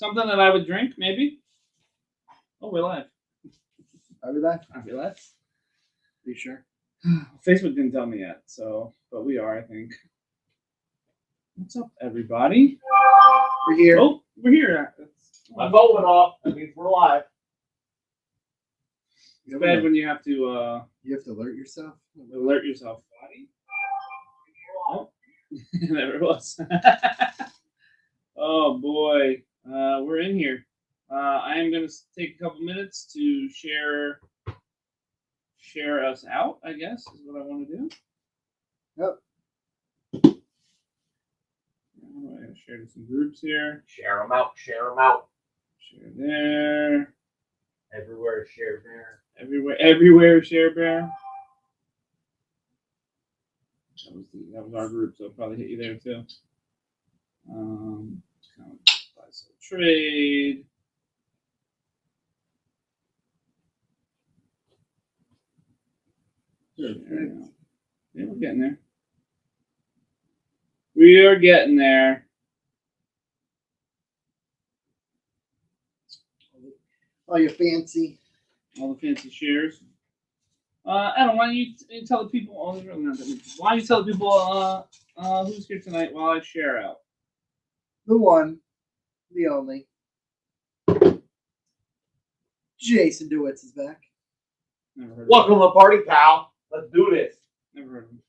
Something that I would drink, maybe. Oh, we're live. Are we live? Are we live? Are you sure? Facebook didn't tell me yet, but we are, I think. What's up, everybody? We're here. Oh, we're here. My phone went off. That means we're live. It's bad when you have to You have to alert yourself. alert yourself. Oh, there it was. Oh boy, we're in here. I am going to take a couple minutes to share us out, I guess, is what I want to do. Yep. I'm going to share to some groups here. Share them out. Share them out. Share there. Everywhere. Share there. Everywhere, share bear. That was our group, so it'll probably hit you there too. Buy, sell, trade. There we go. Yeah, we're getting there. We are getting there. All your fancy. All the fancy shares. Adam, why don't you tell the people? Oh, there's really not that many people. Why don't you tell the people who's here tonight while I share out? The one, the only. Jason DeWitt's is back. Never heard of Welcome to the party, pal. Let's do this. him. Never heard of him.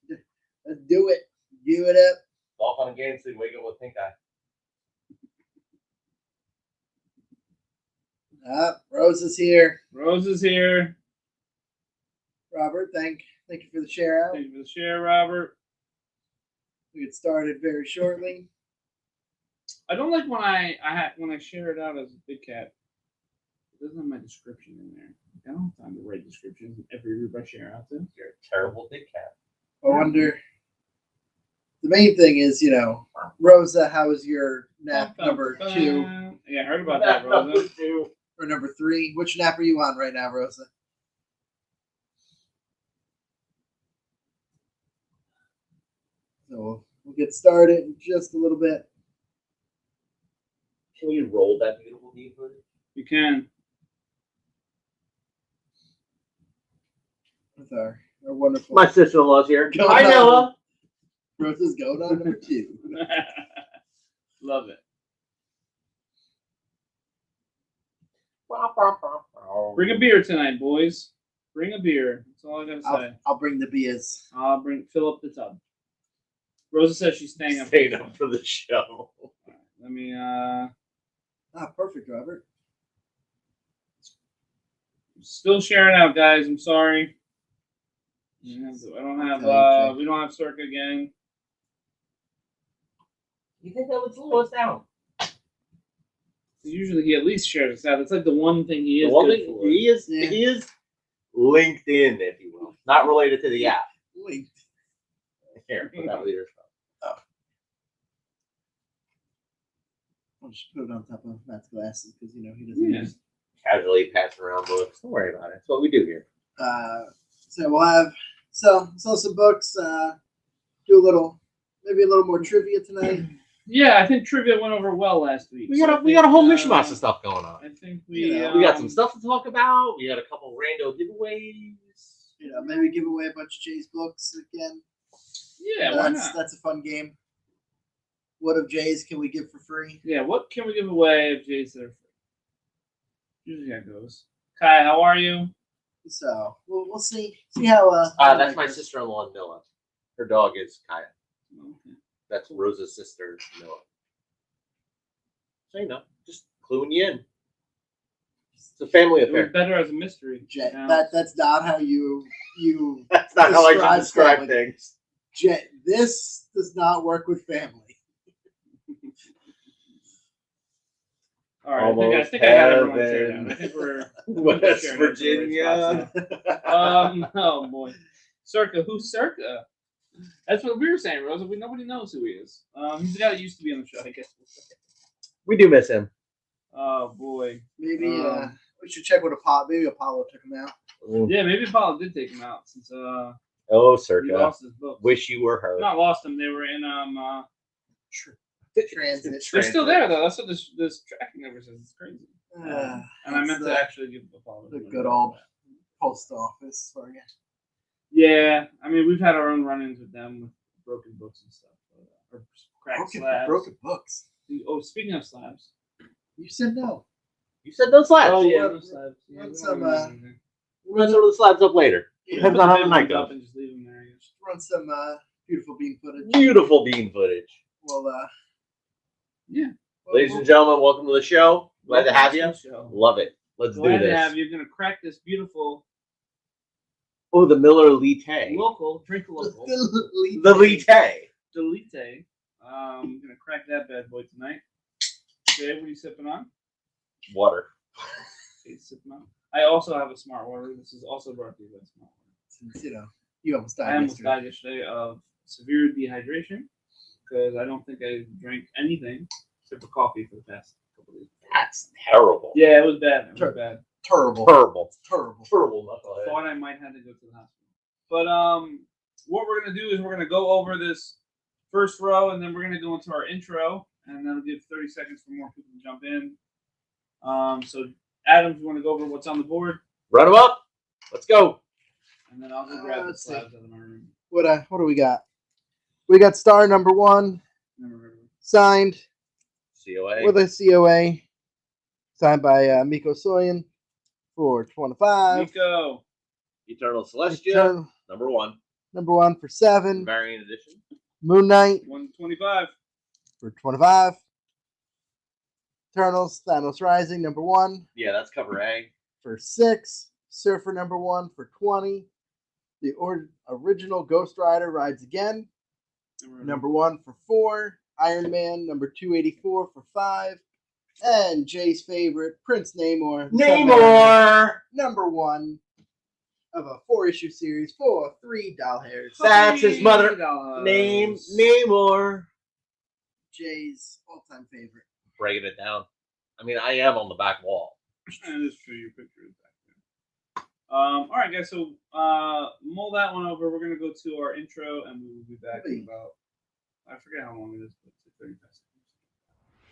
Let's do it. Give it up. All fun and games. So you wake up with pink eye. Rose is here. Rose is here. Robert, thank you for the share out. Thank you for the share, Robert. We get started very shortly. I don't like when I share it out as a big cat. It doesn't have my description in there. I don't have time to write descriptions in every group I share out to. You're a terrible big cat. I wonder. The main thing is, Rosa, how was your nap number 2? Yeah, I heard about that, Rosa. Or number 3? Which nap are you on right now, Rosa? So we'll get started in just a little bit. Can we roll that beautiful knee footage? You can. With our wonderful. My sister-in-law's here. Go Hi, on. Noah. Rosa's going on number 2. Love it. Bring a beer tonight, boys. Bring a beer. That's all I gotta say. I'll bring the beers. I'll fill up the tub. Rosa says she's staying up. Staying up for the show. Let me Perfect, Robert. still sharing out, guys. I'm sorry. We don't have Circa again. You think that would slow us down? Usually he at least shares us out. It's like the one thing he is The one good thing for. he is LinkedIn, if you will. Not related to the app. Linked. Here, put that with your stuff. I'll just put it on top of Matt's glasses because he doesn't use. Casually passing around books. Don't worry about it. That's what we do here. So we'll have sell some books. Do maybe a little more trivia tonight. Yeah, I think trivia went over well last week. We got a whole mishmash of stuff going on. I think we got some stuff to talk about. We got a couple rando giveaways. Maybe give away a bunch of Jay's books again. Yeah, why not? That's a fun game. What of Jay's can we give for free? Yeah, what can we give away if Jay's there? Usually how it goes. Kai, how are you? So we'll see how. That's my sister-in-law, Noah. Her dog is Kaya. Okay. That's Rosa's sister, Noah. So just cluing you in. It's a family It was affair. better as a mystery. Jay, that's not how you. That's not how I describe things. Jay, this does not work with family. All right, I think I had everyone shared out. I think we're West sharing Virginia. Oh boy, Circa. Who's Circa? That's what we were saying, Rosa. Nobody knows who he is. He's the guy that used to be on the show, I guess. We do miss him. Oh boy. Maybe we should check with Apollo. Maybe Apollo took him out. Yeah, maybe Apollo did take him out since Oh, he Circa. lost his book. Wish you were her. Not lost him. They were in transit. They're still there though. That's what this tracking number says. It's crazy. And I meant to actually give a follow. The good old post office for you. Yeah, I mean we've had our own run-ins with them with broken books and stuff, or cracked slabs. Broken books. Oh, speaking of slabs, You said no. You said no slabs. oh yeah, Run- no slabs. Yeah, run we some, don't have anything. We're gonna throw the slabs up later. Depends on how the night goes. And just leave them there. I guess. Run some beautiful bean footage. Beautiful bean footage. Well, Yeah. Ladies and gentlemen, welcome to the show. Glad to have you. Welcome to the show. Love it. Let's Glad do to have this. you. Gonna crack this beautiful Oh, the Miller Lite. local drink local The Lite. Delite. I'm gonna crack that bad boy tonight. Jay, what are you sipping on? Water. Jay's sipping on. I also have a Smart Water. This is also brought to you by Smart Water. Since you almost died. I almost yesterday. died yesterday of severe dehydration because I don't think I drank anything except for coffee for the past couple of days. That's terrible. Yeah, it was bad. It was bad. Terrible. Terrible. Terrible. Terrible knucklehead. Thought I might have to go to the hospital. But what we're gonna do is we're gonna go over this first row, and then we're gonna go into our intro, and then we'll give 30 seconds for more people to jump in. So Adam, you want to go over what's on the board, Run them up. Let's go. and then I'll go grab the let's see. slabs out of my room. What do we got? We got star number 1 signed COA. with a COA, signed by Miko Soyan for 25. Nico, Eternal Celestia. Turn Number 1. number 1 for 7. Variant edition. Moon Knight 125. for 25. Eternals Thanos Rising number 1 Yeah, that's cover A. for 6. Surfer number 1 for 20. The original Ghost Rider Rides Again number 1 for 4. Iron Man number 284 for 5. And Jay's favorite, Prince Namor. Namor. Number 1 of a 4-issue series for $3. That's his mother $3. name. Namor. Jay's all-time favorite. Breaking it down. I mean, I am on the back wall. And it's true, your picture is back there. All right, guys. So mull that one over. We're gonna go to our intro, and we will be back in about. I forget how long it is, but it's 30 seconds.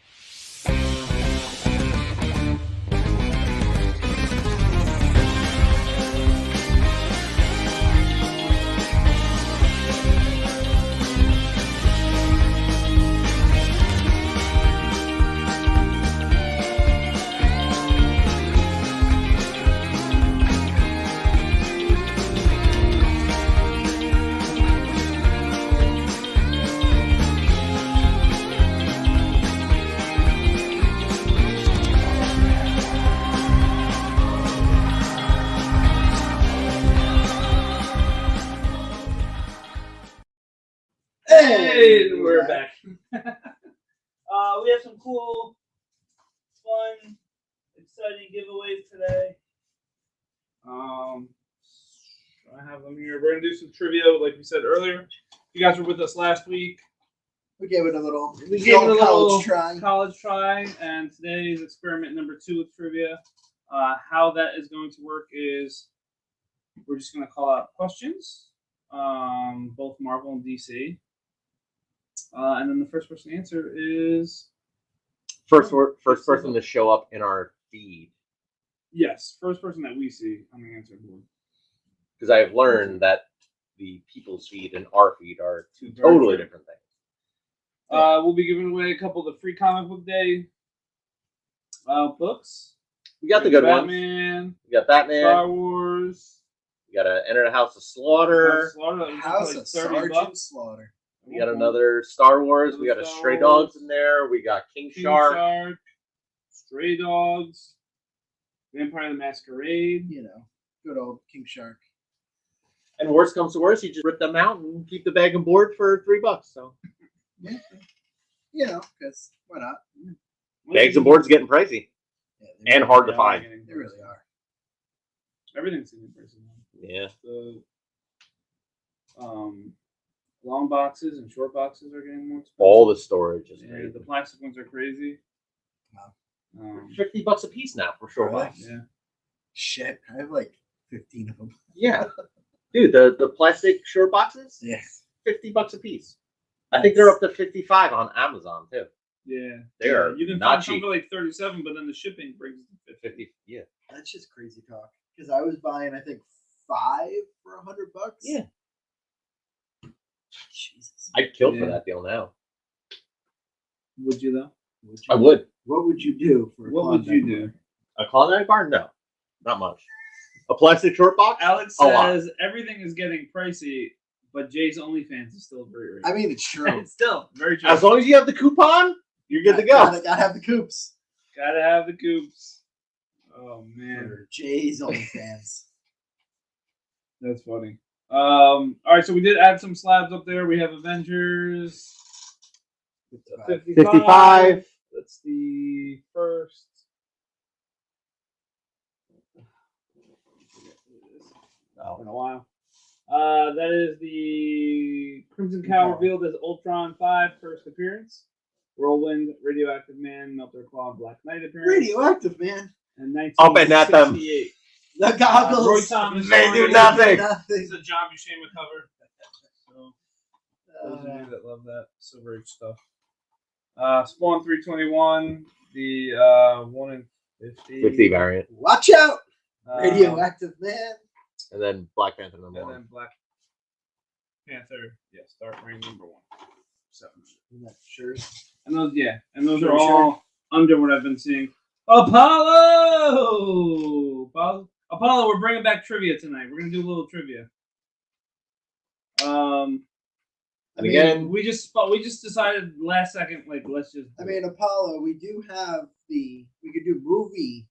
Hey, we're back. We have some cool, fun, exciting giveaways today. I have them here. We're gonna do some trivia, like we said earlier. You guys were with us last week. We gave it a little college try. College try, and today's experiment number 2 with trivia. How that is going to work is we're just gonna call out questions, both Marvel and DC. And then the first person to answer is First person to show up in our feed. yes, first person that we see on the answer board. Because I've learned that the people's feed and our feed are two Very totally true. different things. We'll be giving away a couple of the free comic book day books. We got the good ones. Batman, We got Batman. Star Wars, We got to Enter the House of Slaughter. House of Sergeant Slaughter. We got another Star Wars. We got a Stray Dogs in there. We got King Shark. Stray Dogs, Vampire the Masquerade. You know, good old King Shark. And worst comes to worst, you just rip them out and keep the bag and board for $3. So Yeah. You know, because why not? bags and boards getting pricey Yeah, and hard to find. They really are. Everything's getting pricey now. Yeah. The long boxes and short boxes are getting more expensive. All the storage is Yeah, crazy. the plastic ones are crazy. Wow. $50 a piece now for short Really? box. Yeah. Shit, I have like 15 of them. Yeah. Dude, the plastic short boxes, Yeah. $50 a piece. I think they're up to 55 on Amazon too. Yeah, They are You can not find some cheap. for like 37, but then the shipping brings it to 50. 50, yeah. That's just crazy talk. Because I was buying, I think, 5 for $100. Yeah. Jesus. I'd kill for Yeah. that deal now. Would you though? I would. What would you do for? What would you do? A Klondike bar? No, not much. A plastic short box? Alex A lot. says everything is getting pricey, but Jay's OnlyFans is still very rich. I mean, it's true. It's still very true. As long as you have the coupon, you're good to go. Gotta have the coops. Gotta have the coops. Oh man, For Jay's OnlyFans. that's funny. All right, so we did add some slabs up there. We have Avengers 55. That's the first. No. Been a while. That is the Crimson Cow revealed as Ultron 5 first appearance. Whirlwind, Radioactive Man, Melter Claw, Black Knight appearance. Radioactive, man. And Up and at them. 1968. The goggles. Roy Thomas. They do story. nothing. It's a John Buscema cover. So, those of you that love that Silver Age stuff. Spawn 321, the 1 in 50. 50 variant. Watch out, Radioactive Man. And then Black Panther And number 1. then Black Panther, yes, Dark Reign number 1. 700. Sure. And those, yeah, and those Sure, are all under what I've been seeing. Apollo, we're bringing back trivia tonight. We're gonna do a little trivia. And again, we just decided last second, like let's just. I mean, Apollo. We do have we could do movie.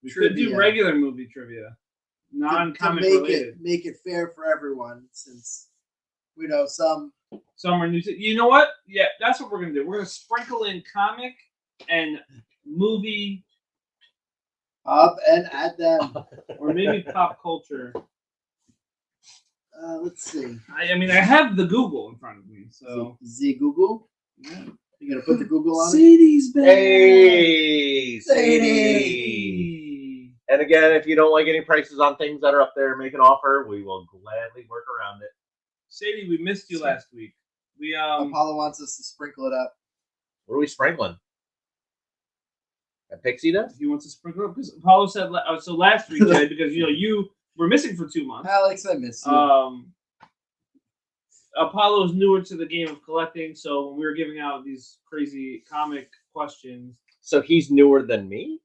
We could do regular movie trivia, non-comic related. Make it fair for everyone, since we know some are new. You know what? Yeah, that's what we're gonna do. We're gonna sprinkle in comic and movie. Up and at them. Or maybe pop culture. Let's see. I mean, I have the Google in front of me, so. Z Google. Yeah. You gonna put the Google on it? Sadie's back. hey, Sadie. And again, if you don't like any prices on things that are up there, make an offer. We will gladly work around it. Sadie, we missed you last week. We Apollo wants us to sprinkle it up. What are we sprinkling? A pixie dust? He wants to sprinkle up because Apollo said so last week, Jay, because you were missing for 2 months. Alex, I miss you. Apollo's newer to the game of collecting, so when we were giving out these crazy comic questions, So he's newer than me?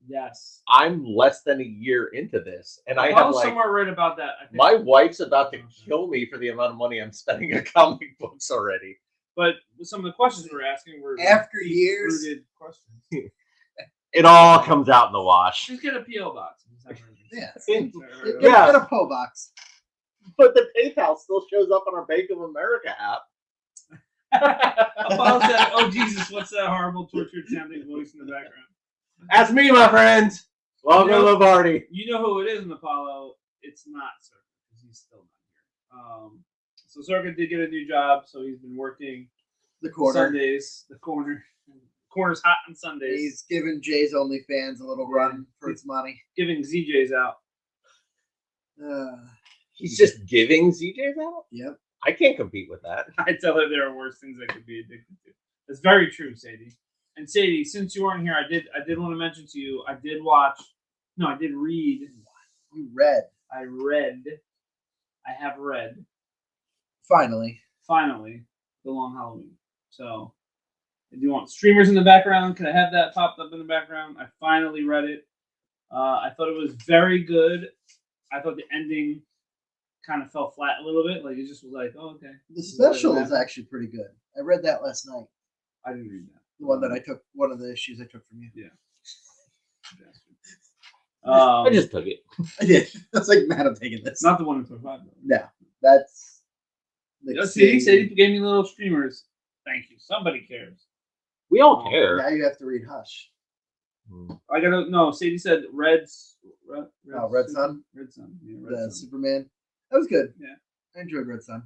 yes, I'm less than a year into this. And I have Apollo's like somewhere right about that. I think. my wife's about to kill me for the amount of money I'm spending on comic books already. But some of the questions we're asking were After years. rooted questions. It all comes out in the wash. Just get a PO box. Yeah. Yeah. Get a PO box. But the PayPal still shows up on our Bank of America app. Apollo said, "Oh Jesus, what's that horrible tortured sounding voice in the background?" That's me, my friend. Welcome to the party. You know who it is in Apollo. It's not Circuit because he's still not here. So Circuit did get a new job, so he's been working The corner. Sundays. The corner's hot on Sundays. He's giving Jay's OnlyFans a little run for its money. Giving ZJs out. He's just giving ZJs out? Yep. I can't compete with that. I tell her there are worse things I could be addicted to. That's very true, Sadie. And Sadie, since you weren't here, I did want to mention to you, I did read. You read. I have read. Finally. The Long Halloween. So, if you want streamers in the background, can I have that popped up in the background? I finally read it. I thought it was very good. I thought the ending kind of fell flat a little bit. Like, it just was like, oh, okay. The special is actually pretty good. I read that last night. I didn't read that. The one that I took, one of the issues I took from you. Yeah. I just took it. I did. I was like, Matt, I'm taking this. Not the one in 25, though. No. That's. Sadie gave me little streamers. Thank you. Somebody cares. We all care. Now you have to read Hush. I gotta no. Sadie said Red Sun. Red Sun. Red Sun. Yeah, The Red Sun. Superman. That was good. Yeah. I enjoyed Red Sun.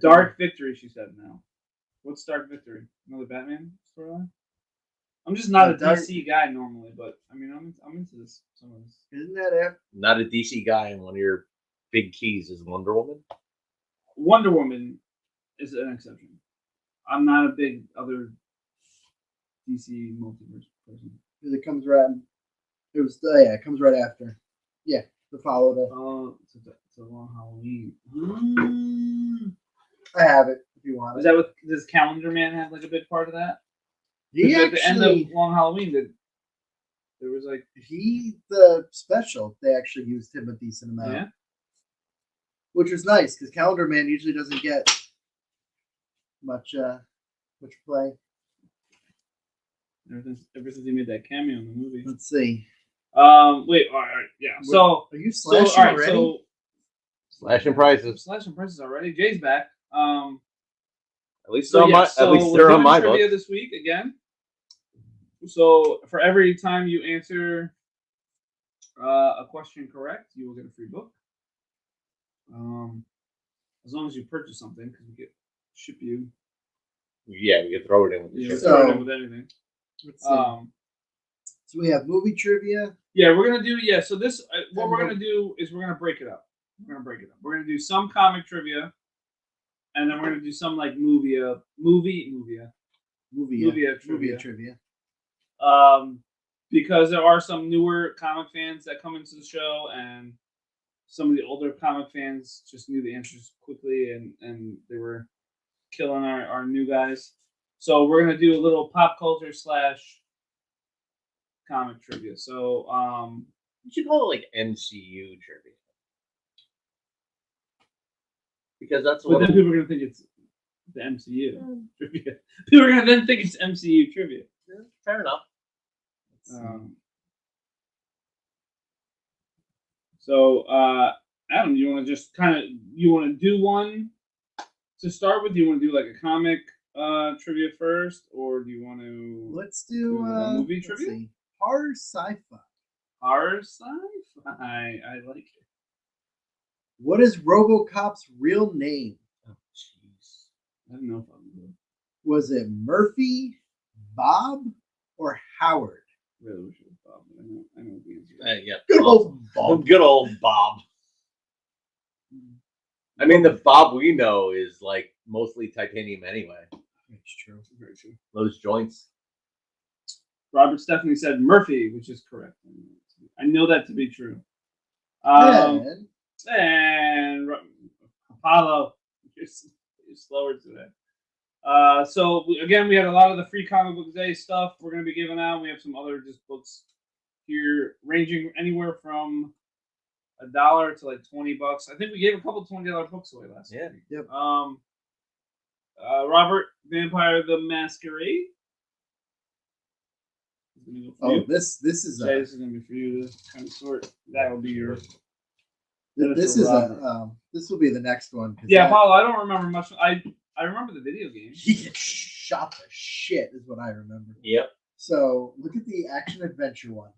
Dark Victory. She said now. What's Dark Victory? Another Batman storyline? I'm just not a DC guy normally, but I mean I'm into this. Some of this. Isn't that it? Not a DC guy, and one of your big keys is Wonder Woman. Wonder Woman is an exception. I'm not a big other DC multiverse person. Because it comes right. It was it comes right after. Yeah, the follow the. Oh, it's a long Halloween. I have it if you want Is it. that what does Calendar Man have like a big part of that? He At the end actually of Long Halloween, there was like the special they actually used him a decent amount. yeah. Which was nice because Calendar Man usually doesn't get much play. Ever since he made that cameo in the movie. Let's see. Wait, all right, yeah. So are you slashing all right, already? so Slashing prices. slashing prices already. Jay's back. At least So they're on yeah, my. so At least we're they're on doing my trivia book. this week again. So for every time you answer a question correct, you will get a free book. As long as you purchase something, because we get ship you. Yeah, we could throw it in with the Yeah, shit. throw it in with anything. Let's see. So we have movie trivia. Yeah, we're gonna do So this, what we're gonna do is we're gonna break it up. We're gonna do some comic trivia, and then we're gonna do some like movie trivia. Because there are some newer comic fans that come into the show, and some of the older comic fans just knew the answers quickly, and they were killing our new guys. So we're gonna do a little pop culture / comic trivia. So You should call it like MCU trivia, because that's but what. then people are gonna think it's the MCU trivia. People are gonna then think it's MCU trivia. Fair enough. So Adam, you want to just do one to start with? Do you want to do like a comic trivia first, or do you want to? Let's do a movie trivia. See. Horror sci-fi. Horror sci-fi. I like it. What is RoboCop's real name? Oh, jeez. I don't know if I'm good. Was it Murphy, Bob, or Howard? Really wish it was Bob, but I know the answer. Yeah. Good old Bob. Good old Bob. I mean, the Bob we know is like mostly titanium anyway. That's true. Very true. Those joints. Robert Stephanie said Murphy, which is correct. I know that to be true. And Apollo, you're slower today. So again, we had a lot of the free comic book day stuff we're going to be giving out. We have some other just books here ranging anywhere from $1 to like $20. I think we gave a couple $20 books away last week. Yep. Robert, Vampire the Masquerade. This is Jay, this is gonna be for you to kind of sort. That will be your. This will be the next one. Yeah, Paulo, I don't remember much. I remember the video game. He gets shot to shit, is what I remember. Yep. So look at the action adventure one.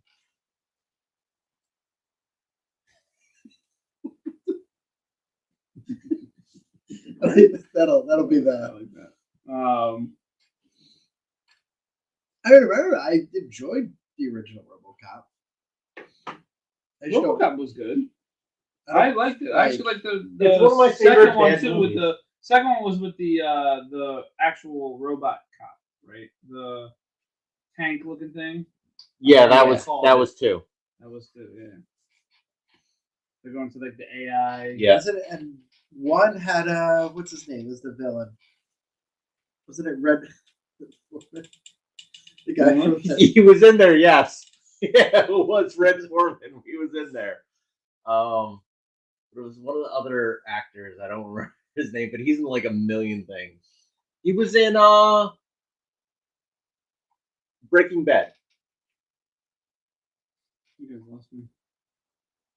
that'll be the. I like that. I remember I enjoyed the original RoboCop. RoboCop was good. I liked it. I actually liked the It's one of my favorite second one bad too. movies. With the second one was with the actual robot cop, right? The tank looking thing. Yeah, that Yeah. was two. That was good. Yeah. They're going to like the AI. Yeah. And one had what's his name? Was the villain? Wasn't it Red? The guy from He was in there, yes. Yeah, it was Red Foreman. He was in there. But it was one of the other actors. I don't remember his name, but he's in like a million things. He was in Breaking Bad. You guys lost me.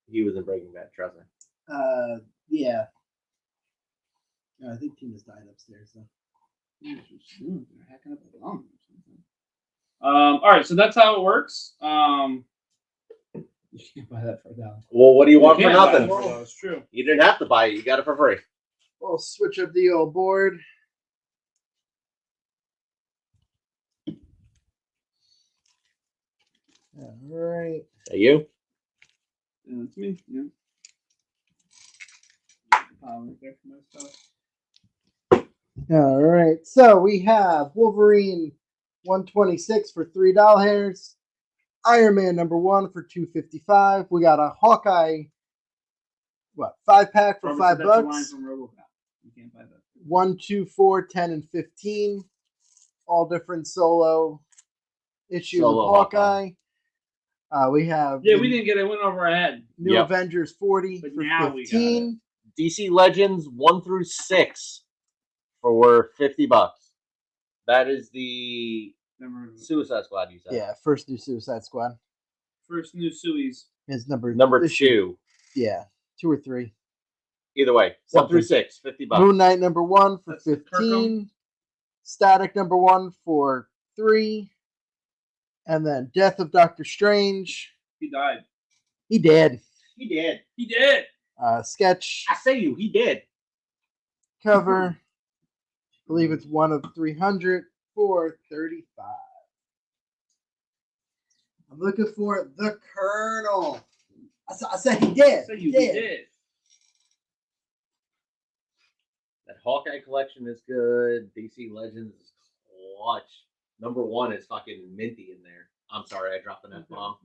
He was in Breaking Bad, trust me. Yeah. No, I think Tina's died upstairs though. Yeah, they're hacking up a bomb or something. All right, so that's how it works. You can't buy that for $1. Well, what do you want for can't buy nothing? that for $1, it's true. You didn't have to buy it. You got it for free. We'll switch up the old board. All right. Is that you? Yeah, that's me. Yeah. Right there for my stuff. All right. So we have Wolverine 126 for $3 hairs. Iron Man #1 for $2.55. We got a Hawkeye, 5-pack for Robert said $5. that's a line from RoboCop. You can't buy that. 1, 2, 4, 10, and 15. All different solo issues Solo of Hawkeye. We have Yeah, we didn't get it. Went over our head. New Yep. Avengers 40 But for now we got 15. DC Legends 1 through 6 for $50. That is the Suicide Squad, you said. Yeah, first new Suicide Squad First new Sui's. is number two. Yeah, 2 or 3. Either way, 1 through Something. 6, $50. Moon Knight #1 for That's the 15. Static #1 for 3. And then Death of Doctor Strange. He died. He did. He did. He did. Sketch I say you. He did. cover. I believe it's 1 of 300 for $35. I'm looking for the Colonel. I said he did. So He you did. did. That Hawkeye collection is good. DC Legends is clutch. #1 is fucking minty in there. I'm sorry, I dropped an F-bomb.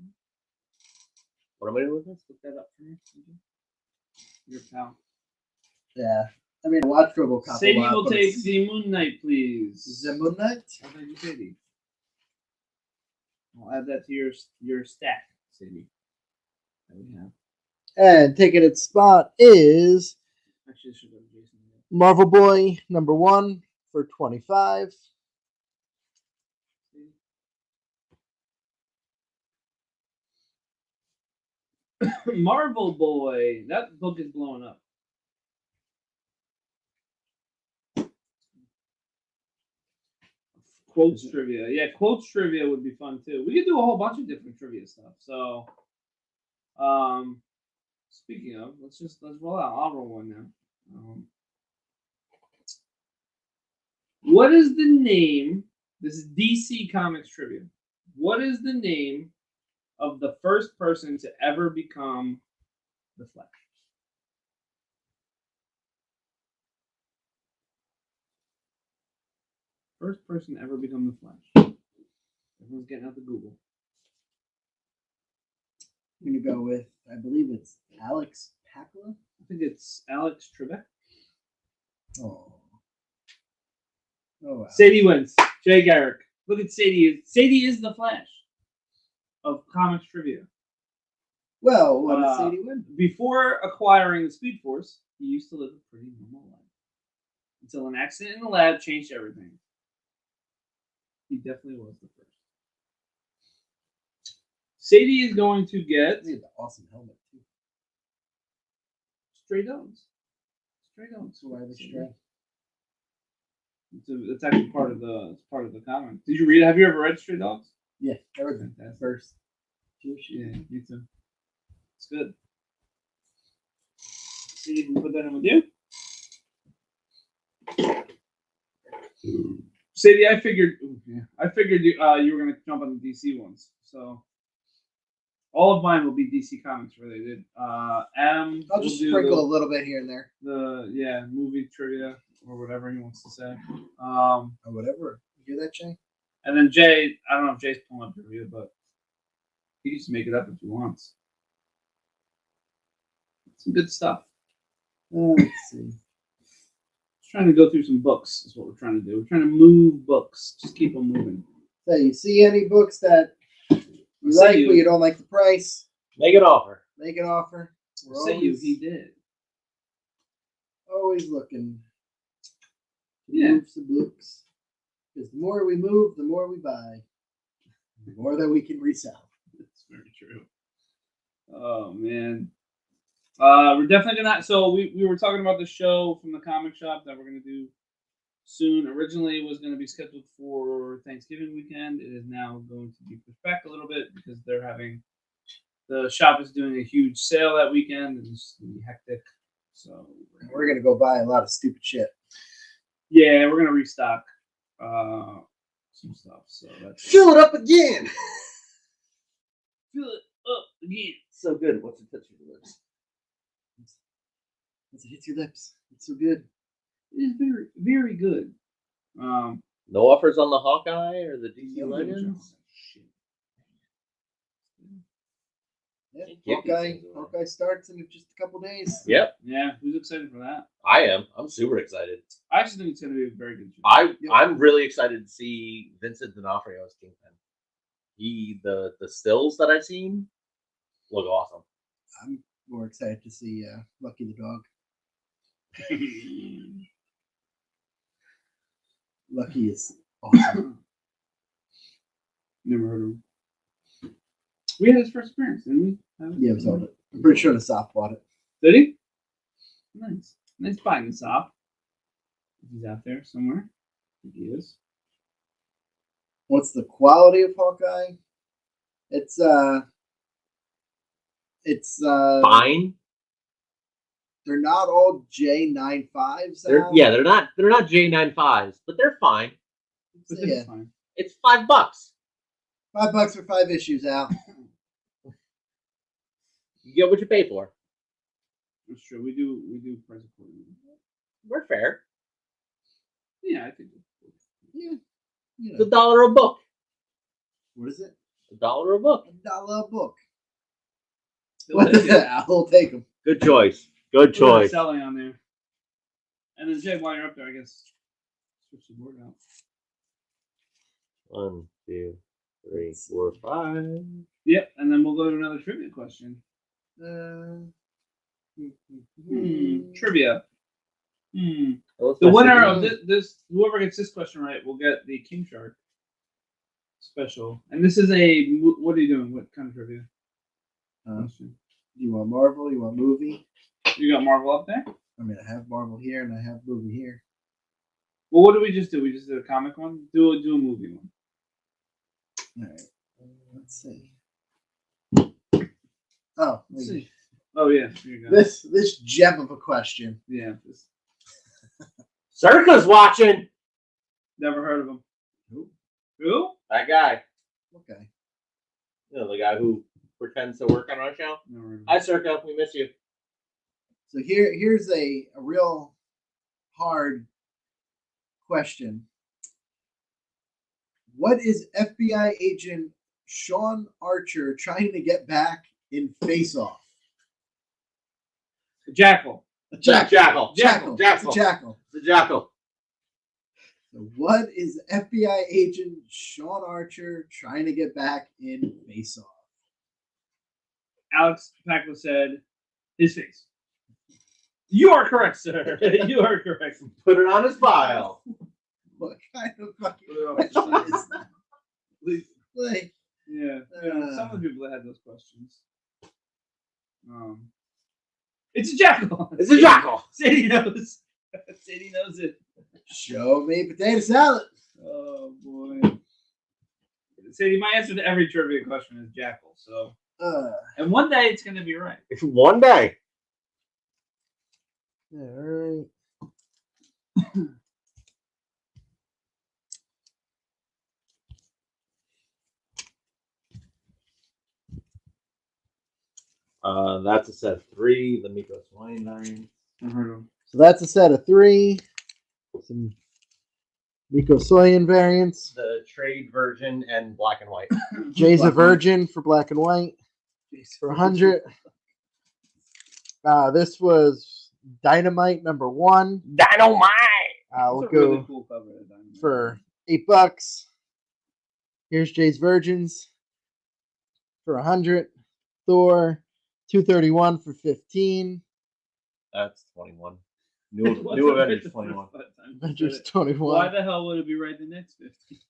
What am I doing with this? Look that up for me. Your pal. Yeah. I mean, watch RoboCop. Sadie a lot, will but take it's- the Moon Knight, please. Is it Moon Knight? I'll take you, Sadie. I'll add that to your stack, Sadie. That we have. And taking its spot is Actually, this should go to Jason. Marvel Boy #1 for $25. Marvel Boy. That book is blowing up. Quotes trivia. Yeah, quotes trivia would be fun too. We could do a whole bunch of different trivia stuff. So, speaking of, let's roll out. I'll roll one now. What is the name? This is DC Comics trivia. What is the name of the first person to ever become the Flash? First person to ever become the Flash. Everyone's getting out the Google. I'm going to go with, I believe it's Alex Pakula. I think it's Alex Trebek. Oh. Oh, wow. Sadie wins. Jay Garrick. Look at Sadie. Sadie is the Flash of comics trivia. Well, what did Sadie win? Before acquiring the Speed Force, he used to live a pretty normal life. Until an accident in the lab changed everything. He definitely was the first. Sadie is going to get He had the awesome helmet, too. Stray Dogs. Stray Dogs. So why the stray? It's actually part of the comic. Did you read it? Have you ever read Stray Dogs? Yeah, everything. Fantastic. First. Yeah, me too. It's good. See if we can put that in with you. Sadie, I figured you were gonna jump on the DC ones. So all of mine will be DC Comics related. Adam, I'll just sprinkle a little bit here and there. The movie trivia or whatever he wants to say. Or whatever. You hear that, Jay? And then Jay, I don't know if Jay's pulling up the review, but he can just make it up if he wants. Some good stuff. Let's see. Trying to go through some books is what we're trying to do. We're trying to move books. Just keep them moving. So you see any books that you like, but you don't like the price? Make an offer. Make an offer. We're Say you, he did. always looking to Yeah. move some books. Because the more we move, the more we buy. The more that we can resell. That's very true. Oh man. We're definitely gonna. So we were talking about the show from the comic shop that we're gonna do soon. Originally, it was gonna be scheduled for Thanksgiving weekend. It is now going to be pushed back a little bit because the shop is doing a huge sale that weekend and it's gonna be hectic. So We're going to go buy a lot of stupid shit. yeah, we're gonna restock some stuff. So that's Fill it up again. fill it up again. So good. What's it touch your lips? Once it hits your lips, it's so good. It is very, very good. No offers on the Hawkeye or the DC Yeah, Legends. shit. Yeah, Hawkeye starts in just a couple days. Yep, Yeah, who's excited for that? I am. I'm super excited. I actually think it's going to be a very good show. I'm really excited to see Vincent D'Onofrio as Kingpin. The stills that I've seen look awesome. I'm more excited to see Lucky the dog. Lucky is awesome. Never heard of him. We had his first appearance, didn't we? Yeah, we sold it. I'm pretty sure the Sop bought it. Did he? Nice. Nice buying this off. He's out there somewhere. I think he is. What's the quality of Hawkeye? It's Fine. they're not all J95s. They're not J95s, but they're fine. But So, this yeah, is fine. It's $5. $5 for 5 issues, Al. You get what you pay for. That's true. We do price accordingly. We're fair. Yeah, I think. Yeah, you It's know. $1 a book. What is it? $1 a book. $1 a book. What What is that? I'll take them. Good choice. Good choice. Selling on there. And then Jay, while you're up there, I guess switch the board out. 1, 2, 3, 4, 5. Yep, and then we'll go to another trivia question. Trivia. The winner of this, whoever gets this question right, will get the King Shark special. And this is what are you doing? What kind of trivia? Question? You want Marvel? You want movie? You got Marvel up there? I mean, I have Marvel here and I have movie here. Well, what did we just do? We just did a comic one? Do a movie one. All right. Let's see. Oh, Let's see. Oh, yeah. Here you go. This gem of a question. Yeah. Circa's watching. Never heard of him. Who? That guy. Okay. You know, the guy who pretends to work on our show. Never heard of him. Hi, Circa. We miss you. So here's a real hard question. What is FBI agent Sean Archer trying to get back in Face Off? Jackal. A jackal. Jackal. It's a jackal. The Jackal. So what is FBI agent Sean Archer trying to get back in Face Off? Alex Packle said, his face. You are correct, sir. You are correct. Put it on his file. What kind of fucking Put it on his question file. is that? Like, Yeah. Some of the people that had those questions. It's a jackal. It's a jackal. Sadie knows. Sadie knows it. show me potato salad. Oh boy. Sadie, my answer to every trivia question is jackal. So, and one day it's gonna be right. One day. All right. That's a set of 3. The Miko Swine variant. I heard him. So that's a set of 3. Some Miko Soyan variants. The trade version and black and white. Jay's a Virgin for black and white for 100. This was Dynamite number 1. Dynamite. We'll That's a go really cool cover of Dynamite. for $8. Here's Jay's Virgins for 100. Thor 231 for 15. That's 21. It wasn't New right Avengers the 21. first time. Avengers Why 21. the hell would it be right the next 50?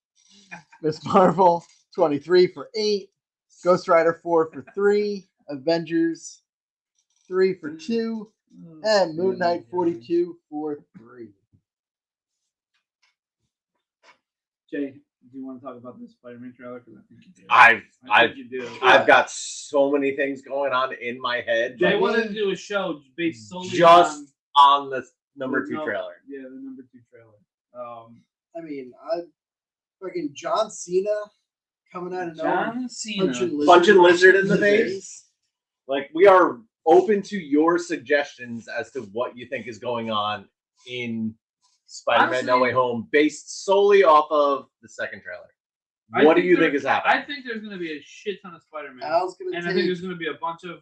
Miss Marvel 23 for 8. Ghost Rider 4 for 3. Avengers 3 for 2. And Moon Knight 42 for 3. Jay, do you want to talk about this Spider-Man trailer? Because I think you do. I've think you do. I've got so many things going on in my head. Jay but wanted to do a show based solely just on on the number 2 trailer. Yeah, the number 2 trailer. I mean, fucking John Cena coming out of nowhere. John Cena. Punching lizard in the face. Like, we are open to your suggestions as to what you think is going on in Spider-Man No Honestly, Way Home based solely off of the second trailer. I What do think you there- think is happening? I think there's going to be a shit ton of Spider-Man. Al's gonna And I take. think there's going to be a bunch of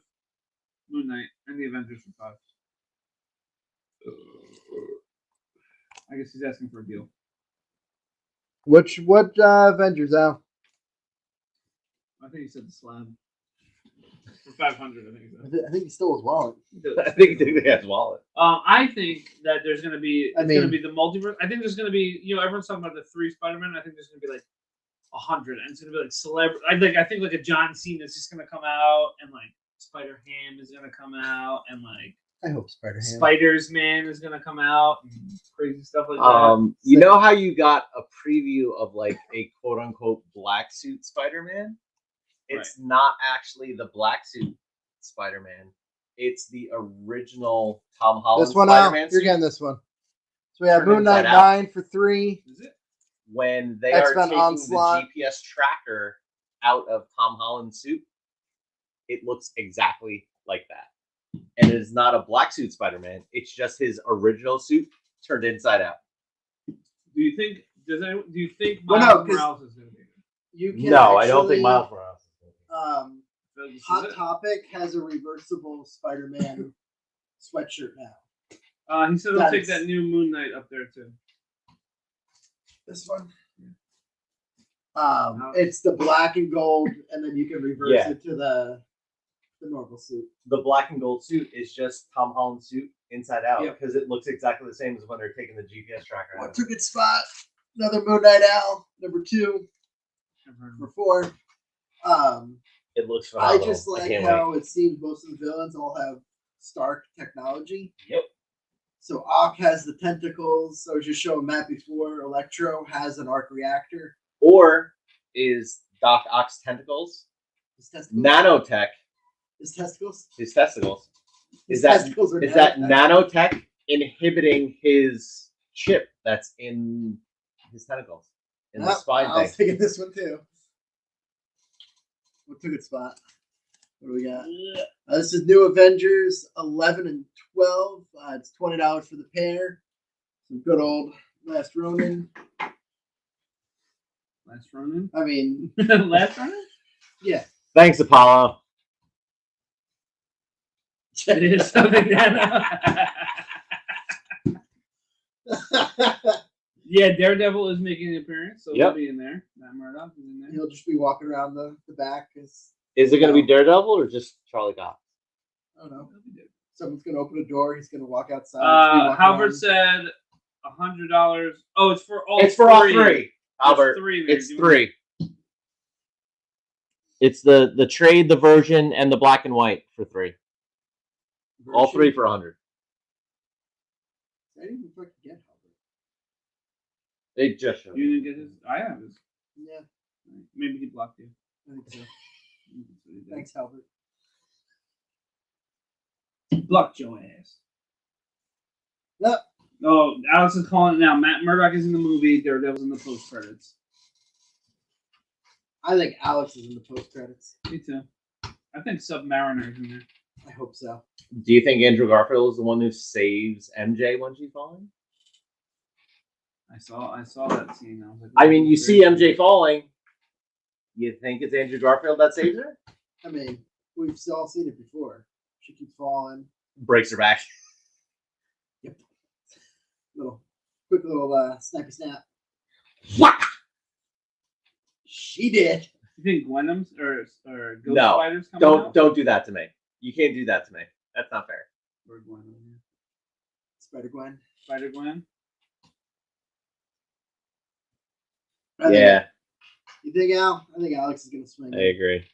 Moon Knight and the Avengers for 5. I guess he's asking for a deal. What Avengers, Al? I think he said the slab. For 500, I think he said. I think he stole his wallet. I think he has wallet. I think that there's going to be I it's going to mean- be the multiverse. I think there's going to be, everyone's talking about the 3 Spider-Man. I think there's going to be like 100, and it's going to be like celebrity. I think like a John Cena is just going to come out, and like Spider-Ham is going to come out, and like I hope Spider-Man. Spiders Man is going to come out, and crazy stuff like that. You know how you got a preview of like a quote unquote black suit Spider-Man? It's not actually the black suit Spider-Man. It's the original Tom Holland This one, Al. Spider-Man You're suit. getting this one. So we have Turn Moon Knight inside out. 9 for 3. Is it? When they X-Men are taking Onslaught. the GPS tracker out of Tom Holland's suit, it looks exactly like that. And it is not a black suit Spider-Man. It's just his original suit turned inside out. Do you think? Do you think Well, no, Miles 'cause- Morales is going to be there? You can No, I don't think actually, Miles Morales is going to be. I feel like this is Hot it. Topic has a reversible Spider-Man sweatshirt now. He said he'll That take is- that new Moon Knight up there too. This one. It's the black and gold, and then you can reverse Yeah. it to the normal suit. The black and gold suit is just Tom Holland's suit inside out Yep. because it looks exactly the same as when they're taking the GPS tracker out. What took its spot? Another Moon Knight Al, number 2 for 4. It looks I phenomenal. just like can't how it seems most of the villains all have Stark technology. Yep. So Ock has the tentacles. I was just showing Matt before. Electro has an arc reactor. Or is Doc Ock's tentacles, His testicles. nanotech, His testicles. his testicles? His Is that testicles are is that nanotech. nanotech inhibiting his chip that's in his tentacles in the Yep, spine I was thing? taking this one too. What took its spot? What do we got? This is New Avengers 11 and 12. It's $20 for the pair. Some good old Last Ronin. Last Ronin. I mean, Last Ronin. yeah. Thanks, Apollo. It is something that. Yeah, Daredevil is making an appearance, so Yep. he'll be in there. Matt Murdock is in there. He'll just be walking around the back. Is Is it going to be Daredevil or just Charlie Cox? I don't know. He'll be there. Someone's gonna open a door. He's gonna walk outside. just be walking Halbert around. said $100. Oh, it's for all. It's for all three. Albert, There's 3 there. it's Do you want- 3. It's the trade, the version, and the black and white for 3. All 3 for 100. I didn't even fucking get Halbert. They just showed. You didn't get his. I have his. Yeah, Maybe he blocked you. I think so. Thanks, Halbert. Blocked your ass. Yep. Oh, Alex is calling it now. Matt Murdock is in the movie. Daredevil's in the post credits. I think Alex is in the post credits. Me too. I think Submariner is in there. I hope so. Do you think Andrew Garfield is the one who saves MJ when she's falling? I saw that scene. I was like, I mean, you see MJ falling. You think it's Andrew Garfield that saves her? I mean, we've all seen it before. She keeps falling. Breaks her back. Quick little snappy snap. She did. You think Gwenums or Ghost No, Spiders coming out? Don't do that to me. You can't do that to me. That's not fair. Or Gwen. Spider Gwen. Spider Gwen. Yeah, You think Al? I think Alex is gonna swing. I agree.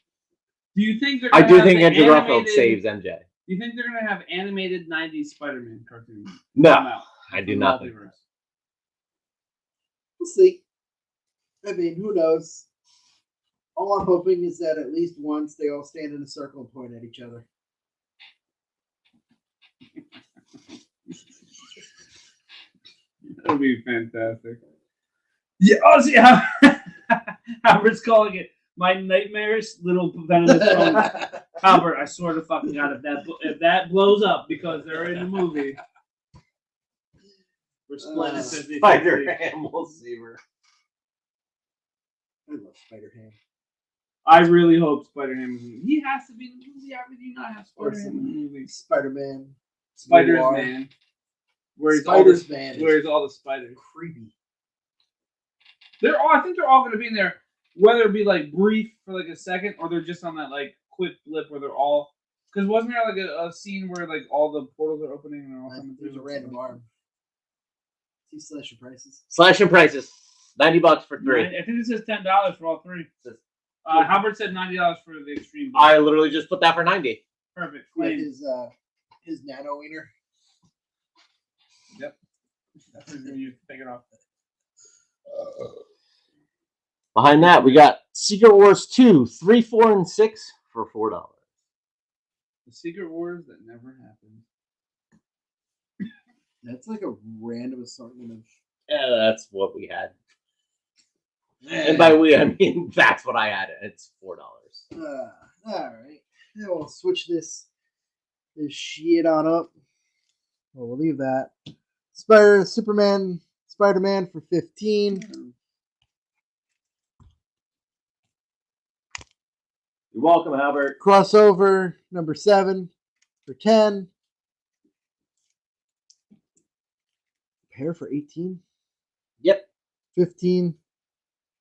Do you think they're? I Gonna do have think the Andrew Garfield animated- saves MJ. Do you think they're gonna have animated '90s Spider-Man cartoons? No, come out I do in not the think multiverse? We'll see. I mean, who knows? All I'm hoping is that at least once they all stand in a circle and point at each other. That would be fantastic. Yeah, oh, see how Albert's calling it my nightmarish little venomous phone. Albert, I swear to fucking God, if that blows up because they're in the movie, Resplendent says they Spider-Man, we'll see her. I love Spider-Ham. I really hope Spider-Man is in. He has to be in the movie. How could you not have Spider-Man in the movie? Spider-Man. Spider's Noir. Man. Where's all the Man? Where's all the spiders? Creepy. I think they're all going to be in there, whether it be like brief for like a second, or they're just on that like quick blip where they're all. Because wasn't there like a scene where like all the portals are opening and they're all coming through? There's a random arm. See slasher prices. Slashing prices. $90 for 3. I think it says $10 for all 3. Halbert said $90 for the extreme. I literally just put that for 90. Perfect. With Claim. his nano wiener. Yep. That's when you take it off. Behind that, we got Secret Wars 2, 3, 4, and 6 for $4. The Secret Wars that never happened. That's like a random assortment of. Yeah, that's what we had. And by we, I mean that's what I had. It's $4. All right. Then we'll switch this shit on up. Well, we'll leave that. Spider-Man for 15. You're welcome, Albert. Crossover number 7 for 10. Pair for 18. Yep. 15.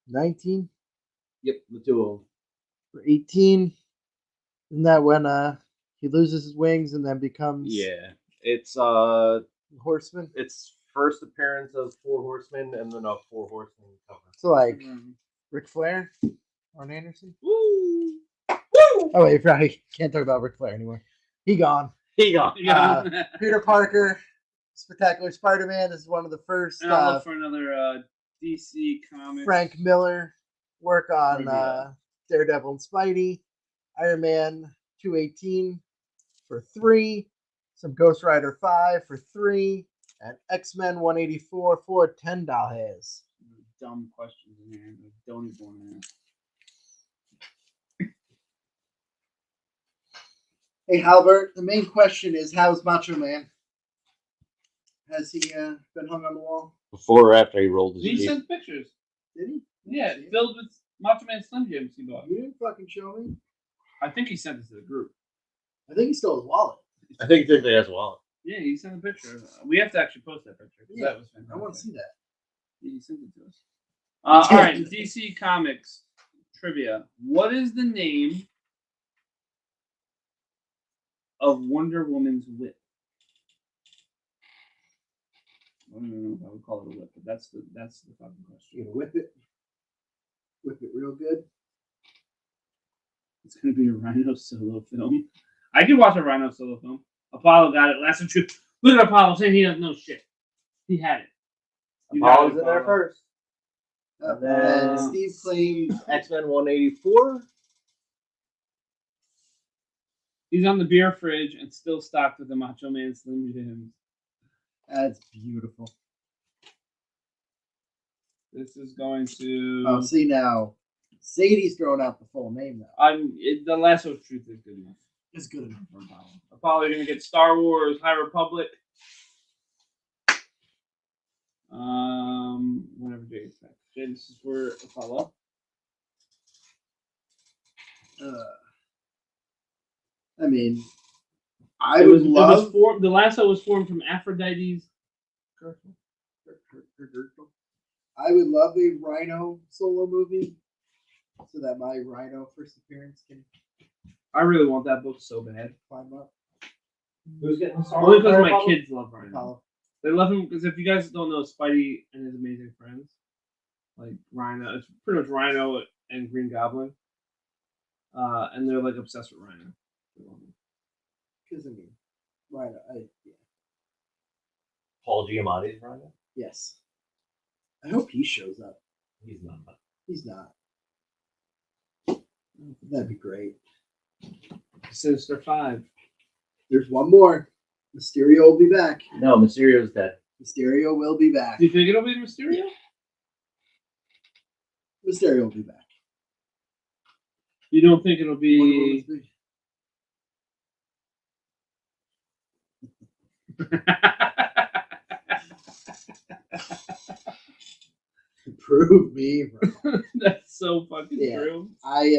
19 Yep, the 2 of them. for 18. Isn't that when he loses his wings and then becomes It's Horseman? it's first appearance of 4 Horsemen and then a 4 Horsemen cover. So like Ric Flair? Arn Anderson? Woo! Oh wait, probably can't talk about Ric Flair anymore. He gone. Peter Parker, Spectacular Spider-Man. This is one of the first. And I'll look for another DC comic. Frank Miller work on Daredevil and Spidey. Iron Man 218 for 3. Some Ghost Rider 5 for 3. And X-Men 184 for $10. Dumb questions in here. Don't even want to ask. Hey, Halbert, the main question is, how's Macho Man? Has he been hung on the wall? Before or after he rolled his He teeth? sent pictures. Did he? Yeah, filled with Macho Man Slim Jims he bought. You didn't fucking show me. I think he sent it to the group. I think he stole his wallet. I think he has a wallet. Yeah, he sent a picture. We have to actually post that picture. Yeah, that was fantastic. I want to see that. Yeah, he sent it to us. All right, DC Comics trivia. What is the name of Wonder Woman's whip? I don't even know if I would call it a whip, but that's the fucking question. You gonna whip it real good. It's gonna be a Rhino solo film. I could watch a Rhino solo film. Apollo got it. Last true. Look at Apollo saying he doesn't know shit. He had it. Apollo's in there first. And then Steve claims X-Men 184. He's on the beer fridge and still stocked with the Macho Man Slim Jims. that's beautiful. This is going to. Oh, see now, Sadie's throwing out the full name now. The Lasso of Truth is good enough. It's good enough for Apollo. Apollo, you're gonna get Star Wars, High Republic. Whenever Jay is back. Jay, this is for Apollo. I mean, I would love. The Lasso was formed from Aphrodite's. I would love a Rhino solo movie, so that my Rhino first appearance can I really want that book so bad. climb up. Who's getting the Only because my kids love Rhino. Apollo. They love him because if you guys don't know Spidey and his amazing friends, like Rhino, it's pretty much Rhino and Green Goblin, and they're like obsessed with Rhino. Because I mean, Rhino. Yeah. Paul Giamatti's Rhino? Yes. I hope he shows up. He's not. He's not. That'd be great. Sinister 5. There's one more. Mysterio will be back. No, Mysterio's dead. Mysterio will be back. Do you think it'll be Mysterio? Mysterio will be back. You don't think it'll be? Prove me wrong. That's so fucking Yeah. true. I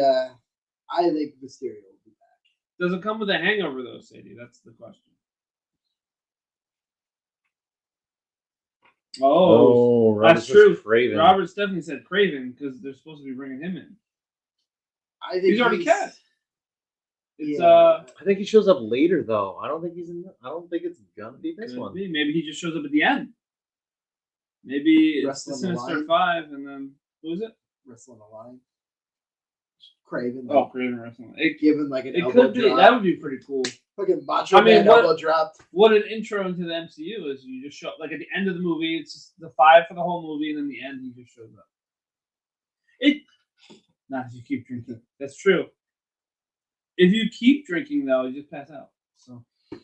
think Mysterio will be back. Does it come with a hangover though, Sadie? That's the question. Oh, Robert that's says true. Craven. Robert Stephanie said Craven because they're supposed to be bringing him in. I think He's already cast. It's Yeah. I think he shows up later though. I don't think he's in. I don't think it's gonna be this could one. be. Maybe he just shows up at the end. Maybe it's the Wrestling the Sinister Lion. Five, and then who is it? Wrestling a line. Craven. Oh, Craven Wrestling. Given like an It elbow could be. drop. That would be pretty cool. Fucking Macho I mean, Man what- elbow dropped. What an intro into the MCU is. You just show like at the end of the movie, it's just the five for the whole movie, and then the end he just shows up. Not if you keep drinking. That's true. If you keep drinking though, you just pass out. So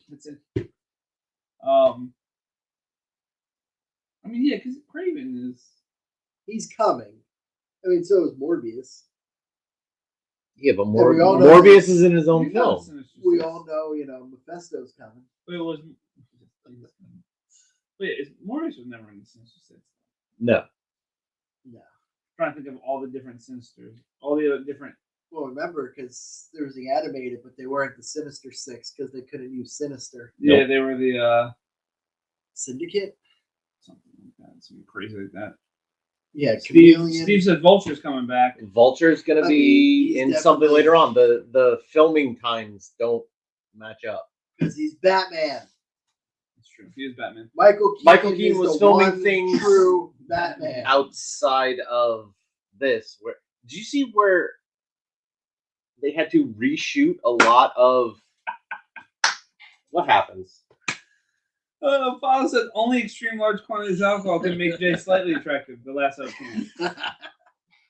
that's it. I mean, yeah, because Craven is. He's coming. I mean, so is Morbius. Yeah, but we all know Morbius is in his own He's not film. Sinister We Six. all know, Mephisto's coming. Wait, Morbius was never in the Sinister Six. No. No. I'm trying to think of all the different Sinisters, all the other different. Well, remember, because there was the animated, but they weren't the Sinister Six because they couldn't use Sinister. Yeah, Nope. they were the Syndicate? something like that, something crazy like that. Yeah, Steve Chameleon. said Vulture's coming back. Vulture's gonna I be mean, he's in something definitely- later on. The filming times don't match up. Because he's Batman. That's true. He is Batman. Michael Keaton is was the filming one things true Batman. Outside of this, where did you see where they had to reshoot a lot of what happens? Father said only extreme large quantities of alcohol can make Jay slightly attractive. The last outcome.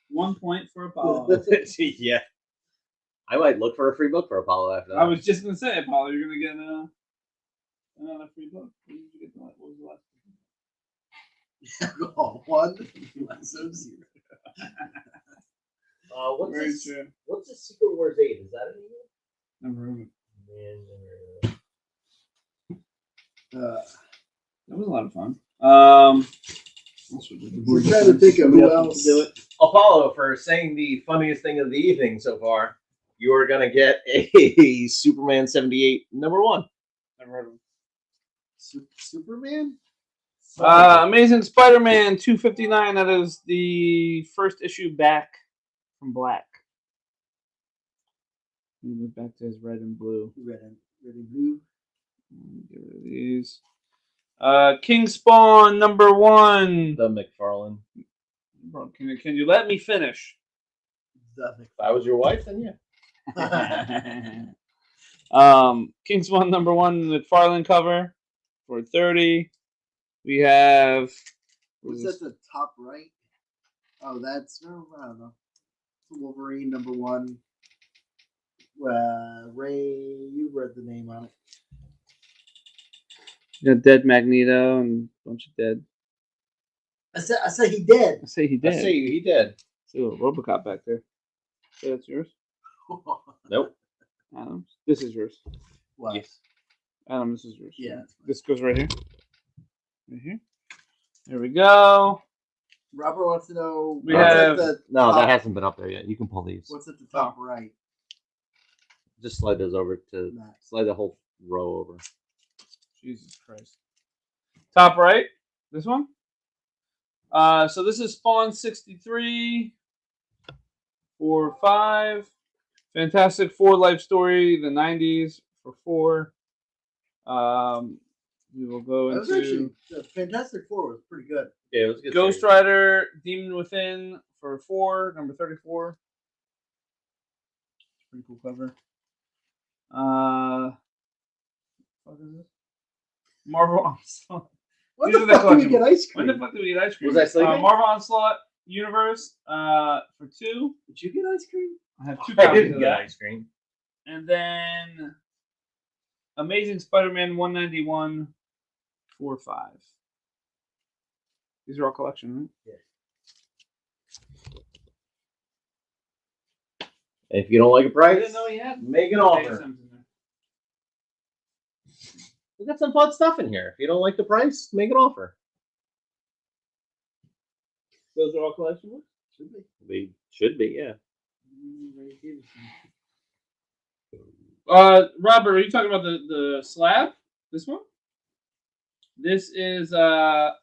1 point for Apollo. Yeah, I might look for a free book for Apollo after that. I was just gonna say, Apollo, you're gonna get another free book. What did you get? What was the last? Alcohol 1, Lasso 0. What's Very this? true. What's the Secret Wars 8? Is that in here? Never heard of it. That was a lot of fun. I'm trying to think of who else. do it. Apollo, for saying the funniest thing of the evening so far, you are gonna get a Superman 78 #1. Never heard of it. Superman? Amazing Spider-Man 259. That is the first issue back from black. He went back to his red and blue. Red and blue. Get rid of these. King Spawn #1. The McFarlane. Bro, can you let me finish? Nothing. If I was your wife, then yeah. King Spawn #1 McFarlane cover for 30. We have What's at the top right? Oh, that's, I don't know. Wolverine #1. Ray, you read the name on it. you got Dead Magneto and a bunch of dead. I said he did. I say he I did. say he did. See a little Robocop back there. Say that's yours. Nope. Adam, this is yours. What? Yes. Adam, this is yours. Yeah. This goes right here. Right here. There we go. Robert wants to know We what's have- at the No, top, that hasn't been up there yet. You can pull these. what's at the top right, Just slide those over to Matt? slide the whole row over. Jesus Christ. Top right. This one. So this is Spawn 63. 4, 5. Fantastic Four life story, the 90s for 4. We will go That was actually into the Fantastic Four was pretty good. Yeah, it was a good. Ghost series. Rider, Demon Within for 4, number 34. Pretty cool cover. What is this? Marvel Onslaught. When These the are the fuck do we collectibles. get ice When cream? the fuck do we eat ice cream? Was I sleeping? Marvel Onslaught Universe for 2. Did you get ice cream? I have 2 I copies didn't of get that. ice cream. And then Amazing Spider-Man 191 for 5. These are all collection, right? If you don't like a I price, didn't know he had. make an offer. We got some fun stuff in here. If you don't like the price, make an offer. Those are all collectibles? Should be. They should be, yeah. Robert, are you talking about the slab? This one? This is damn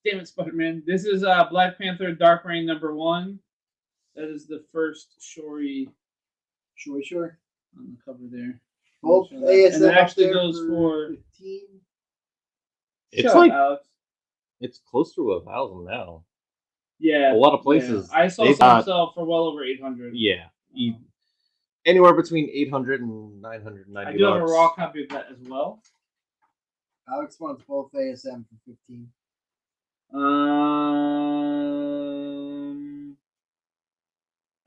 it, Spider-Man. This is Black Panther Dark Reign #1. That is the first Shuri Sure. on the cover there. Both And ASM it actually up there goes for 15. It's Shut like up, Alex. it's close to 1,000 now. Yeah. A lot of places. Yeah. I saw they've some got- sell for well over 800. Yeah. Anywhere between 800 and 990 I do have a bucks. raw copy of that as well. Alex wants both ASM for 15. I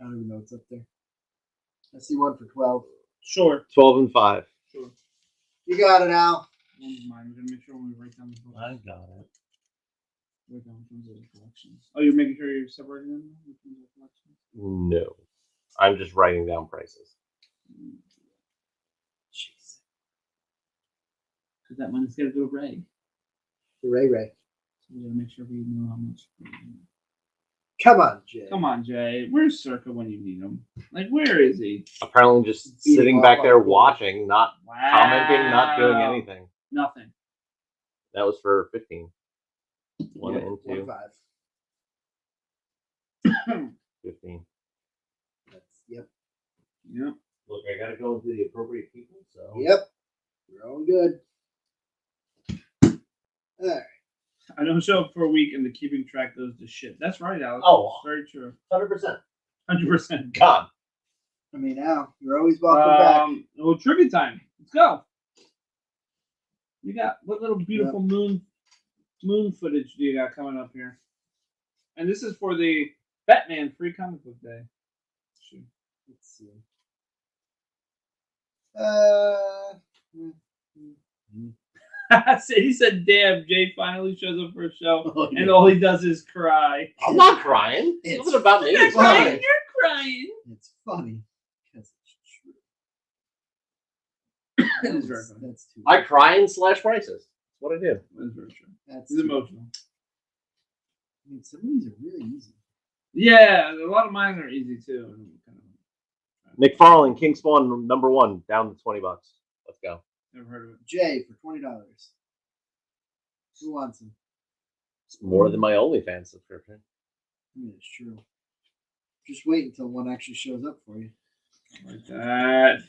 don't even know what's up there. I see one for 12. Sure. 12 and 5. Sure. You got it, Al. One's mine. We're gonna make sure when we write down the book. I got it. Write down which ones are the collections. Oh, you're making sure you're separating them? Which ones are collections? No. I'm just writing down prices. Jeez. Because that money's got to go to Ray. Ray. So we gotta make sure we know how much. Come on, Jay. Come on, Jay. Where's Circa when you need him? Like, where is he? Apparently just Eating sitting off back there our food. watching, not Wow. commenting, not doing anything. Nothing. That was for 15. One Yep, and 1 two. 5. 15. Yep. Yep. Look, I gotta go to the appropriate people, so. Yep. We're all good. All right. I don't show up for a week and the keeping track goes to shit. That's right, Alex. Oh. Very true. 100%. 100%. God. I mean, Al, you're always welcome back. Well, trivia time. Let's go. You got what little beautiful moon footage do you got coming up here? And this is for the Batman Free Comic Book Day. Shoot. Let's see. He said, "Damn, Jay finally shows up for a show, Oh, and yeah. all he does is cry." I'm not crying. It's It's nothing about me. You're It's fine. crying. crying. You're crying. It's funny because it's true. It is very funny. That's too. I cry and slash prices. That's what I do. That's very true. That's It's too- emotional. I mean, some of these are really easy. Yeah, a lot of mine are easy too. McFarlane, King Spawn, #1, down to $20. Let's go. Never heard of it. Jay for $20. Who wants them? It's more than my OnlyFans subscription. I mean, it's true. Just wait until one actually shows up for you. Like that.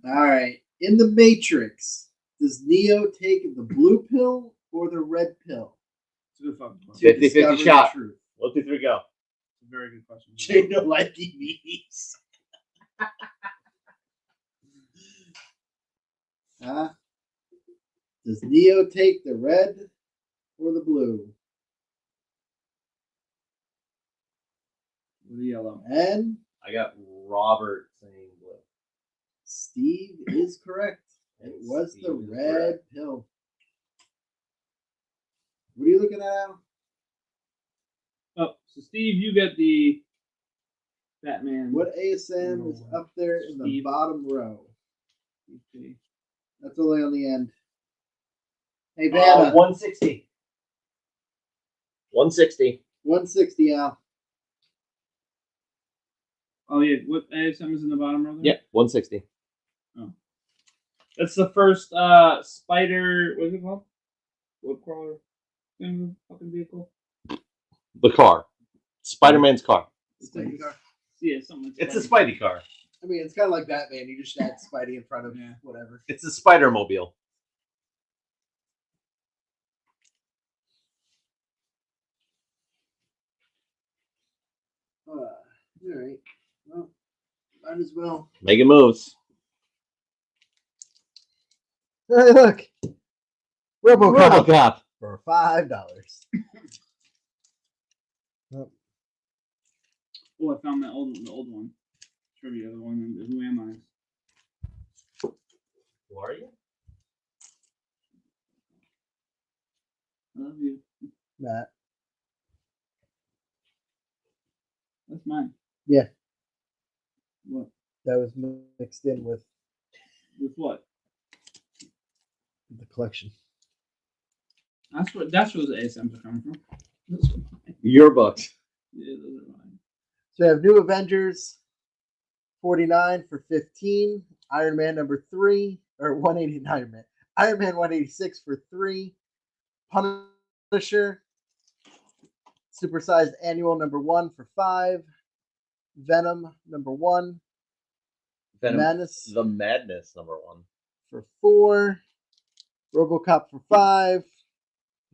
All right. In the Matrix, does Neo take the blue pill or the red pill? It's a good fucking to question. 50-50 discover the shot. truth? 1, 2, 3, go. It's a very good question. Jay no like memes. Huh? Does Neo take the red or the blue? With the yellow. And I got Robert saying blue. Steve is correct. It was the Steve is red correct. pill. What are you looking at, Al? Oh, so Steve, you get the Batman. What ASM is up there in the Steve. bottom row? Okay. That's only on the end. Hey, Vanna. 160. 160. 160, Al. Oh yeah, what ASM is in the bottom row there? Yep, 160. That's the first spider. What is it called? Wood crawler. Thing, fucking vehicle. The car. Spider-Man's car. Spidey car. Yeah, something. Like It's a Spider. Spidey car. I mean, it's kind of like Batman. You just add Spidey in front of Yeah. whatever. It's a Spider-Mobile. All right. Well, might as well. Making moves. Hey, look. RoboCop RoboCop. for $5. Oh, I found the old one. Trivia, the one. Who am I? Who are you? I love you. Matt. That's mine. Yeah. What? That was mixed in with With what? the collection. That's where the ASMs are coming from. Those are mine. Your books. Yeah, those are mine. So we have New Avengers 49 for 15. Iron Man number 3, or 189 Iron Man 186 for 3. Punisher Supersized Annual number 1 for 5. Venom number 1. Venom, Madness the Madness number 1 for 4. RoboCop for 5.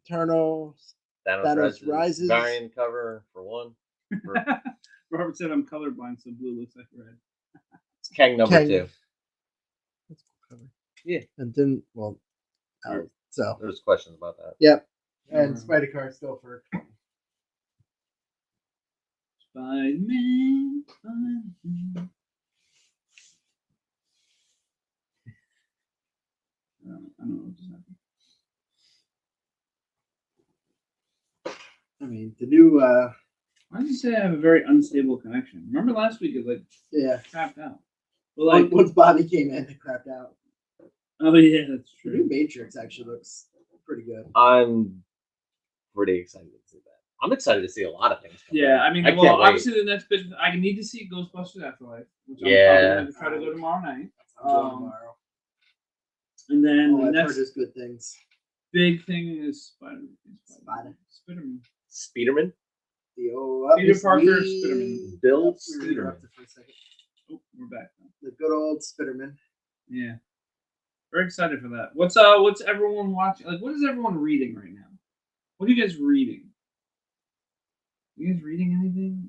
Eternals. Thanos Rises. Variant cover for 1. Robert said I'm colorblind, so blue looks like red. It's Kang number Kang. 2. That's a cool cover. Yeah. And then, well, Yeah. so. There's questions about that. Yep. And Spider-Car still for 20. Spiderman. Spiderman. I don't know what just happened. I mean, the new, Why did you say I have a very unstable connection? Remember last week it like yeah. crapped out. But like, Once Bobby came in, it crapped out. oh yeah, that's The true. new Matrix actually looks pretty good. I'm pretty excited to see that. I'm excited to see a lot of things. Yeah, I mean, can't well, wait. obviously the next bit I need to see Ghostbusters Afterlife, which Yeah. I'm probably going to try to go tomorrow night. I'm going tomorrow. And then Oh, the I've next heard just good things. big thing is Spiderman. Spiderman. Spiderman? The Peter Parker, Spiderman. Bill We were Spiderman. interrupted for a second. Oh, we're back now. The good old Spiderman. Yeah. Very excited for that. What's everyone watching? Like, what is everyone reading right now? What are you guys reading? You guys reading anything?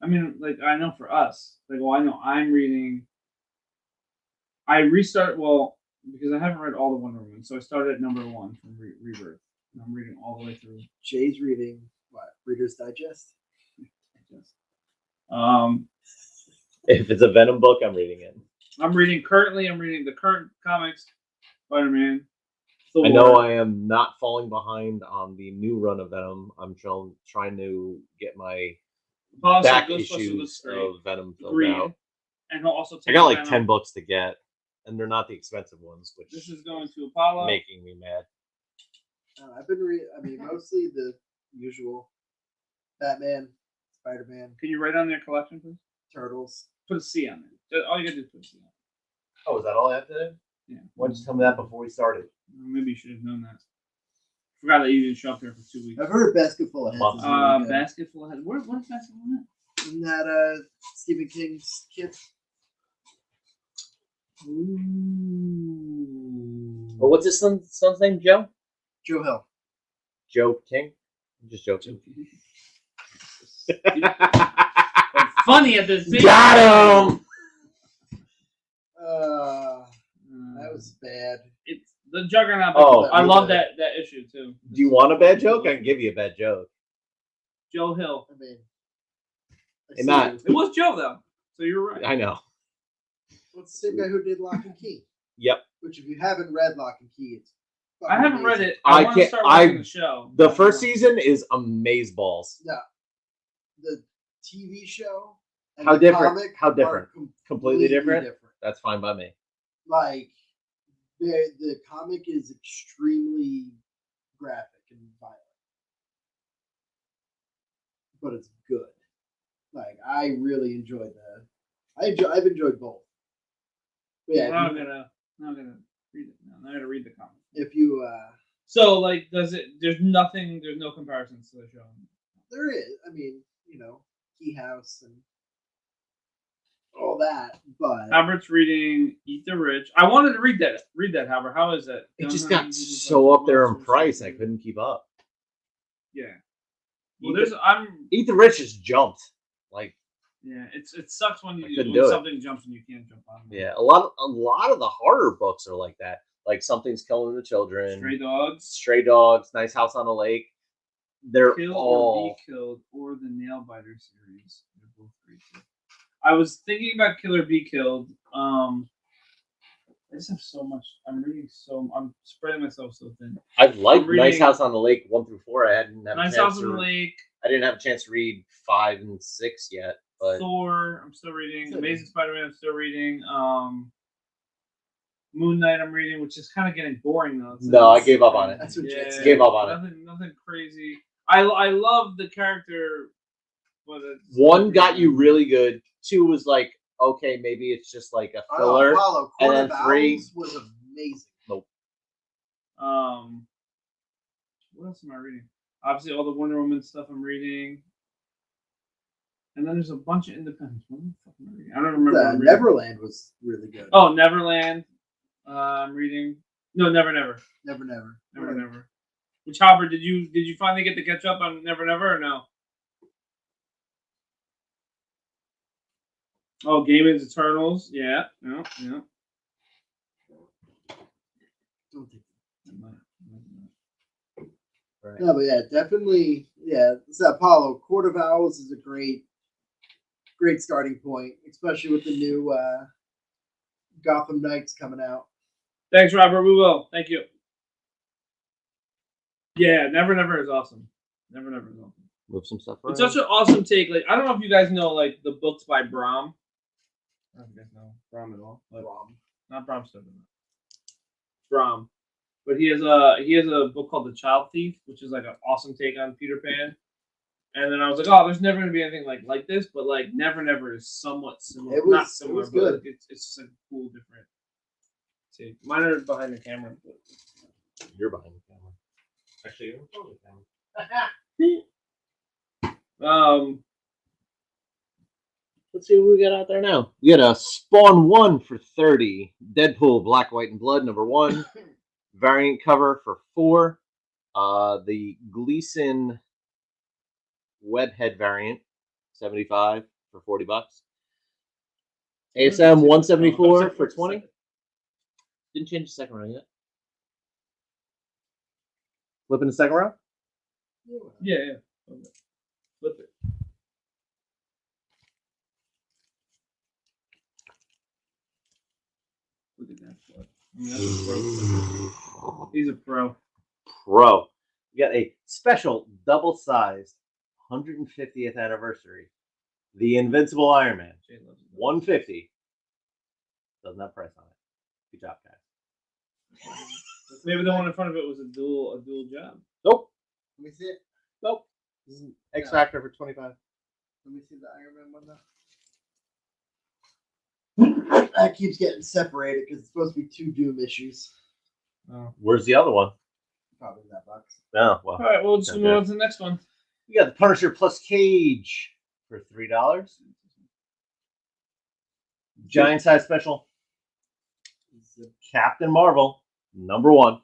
I mean, like, I know for us, like, well, I know I'm reading. Because I haven't read all the Wonder Woman, so I started at number 1 from Rebirth. And I'm reading all the way through. Jay's reading what? Reader's Digest? If it's a Venom book, I'm reading it. I'm reading the current comics, Spider-Man. Thor. I know I am not falling behind on the new run of Venom. I'm trying to get my Also, back Ghostbusters issues looks great. of Venom filled Agreed. out. And he'll also take I got like Venom. 10 books to get, and they're not the expensive ones, which This is going to Apollo. making me mad. I've been reading, mostly the usual Batman, Spider-Man, Can you write on their collection, please? Turtles. Put a C on there. All you gotta do is put a C on it. Oh, is that all I have to do? Yeah. Why didn't you tell me that before we started? Maybe you should have known that. Forgot that you didn't show up here for 2 weeks. I've heard Basket Full of Heads is really good. Basket Full of Heads. What is Basket Full of Heads? Isn't that Stephen King's kid? Ooh. Well, what's his son's name? Joe? Joe Hill. Joe King? I'm just joking. Funny at the same Got him! That was bad. It's the Juggernaut. Oh, I love that issue too. Do you want a bad joke? I can give you a bad joke. Joe Hill. I mean, Hey, Matt. It was Joe though, so you're right. I know. Well, it's the same guy who did Lock and Key. Yep. Which, if you haven't read Lock and Key, it's I haven't read amazing. it. I want to can't- start watching the show. The first season is amazeballs. The TV show. And How the different? comic How are different? Completely different? different. That's fine by me. Like the comic is extremely graphic and violent, but it's good. Like I really enjoyed that. I've enjoyed both. But yeah, Now I'm gonna read it. Now I gotta read the comic. if you So like, there's no comparisons to the show. there is, Key House and all that, but Albert's reading Eat the Rich. I wanted to read that, Albert. How is it? It just got so up there in price, I couldn't keep up. Yeah. Well, Eat the Rich just jumped. Like, Yeah, it sucks when couldn't do it. something jumps and you can't jump on it. yeah, a lot of the horror books are like that. Like Something's Killing the Children, Stray Dogs, Nice House on the Lake. They're Kill all or Be Killed, or the Nail Biter series. They're both great too. I was thinking about Kill or Be Killed. I just have so much. I'm spreading myself so thin. I like reading- Nice House on the Lake 1 through 4. I didn't have Nice a chance House on the Lake, I didn't have a chance to read 5 and 6 yet, but Thor. I'm still reading. Amazing Spider-Man. I'm still reading. Moon Knight I'm reading, which is kind of getting boring though. No, I gave up on it. That's what Jet said. Gave up on it. Nothing crazy. I love the character, but it's 1 got you really good. 2 was like, okay, maybe it's just like a filler. Apollo, And Court then of 3 Owls was amazing. Nope. What else am I reading? Obviously, all the Wonder Woman stuff I'm reading. And then there's a bunch of independents. What the fuck am I reading? I don't remember. What I'm reading. Neverland was really good. Oh, Neverland. I'm reading. No, Never. Never. Which Hopper, did you finally get to catch up on Never or no? Oh, Gaiman's Eternals. Yeah. Don't think. Right. No, but yeah, definitely. Yeah, it's Apollo. Court of Owls is a great starting point, especially with the new Gotham Knights coming out. Thanks, Robert. We will. Thank you. Yeah, Never is awesome. Never is awesome. Move some stuff around. It's such an awesome take. Like, I don't know if you guys know like the books by Bram. I don't know if you guys know Bram at all. Bram. Not Bram Stoker. Bram. But he has a book called The Child Thief, which is like an awesome take on Peter Pan. And then I was like, oh, there's never gonna be anything like this, but like Never is somewhat similar. Not similar, it was good. But it's just like a cool different take. Mine are behind the camera. But... You're behind the camera. Actually, you're in front of the camera. Let's see what we got out there now. We got a Spawn 1 for 30. Deadpool Black, White, and Blood #1. Variant cover for 4. The Gleason Webhead variant 75 for $40. ASM 174 for 20. Didn't change the second row yet. Flipping the second row? Yeah. Okay. Flip it. Look at that flip. I mean, that's a pro. He's a pro. Pro. We got a special double-sized 150th anniversary. The Invincible Iron Man. 150. Doesn't have price on it. Good job, guys. Maybe the one in front of it was a dual job. Nope. Let me see it. Nope. This is X Factor for 25. Let me see the Iron Man one now. That keeps getting separated because it's supposed to be 2 Doom issues. Oh. Where's the other one? Probably in that box. Oh, well. All right, we'll just move on to the next one. We got the Punisher plus Cage for $3. Giant size special. Captain Marvel #1.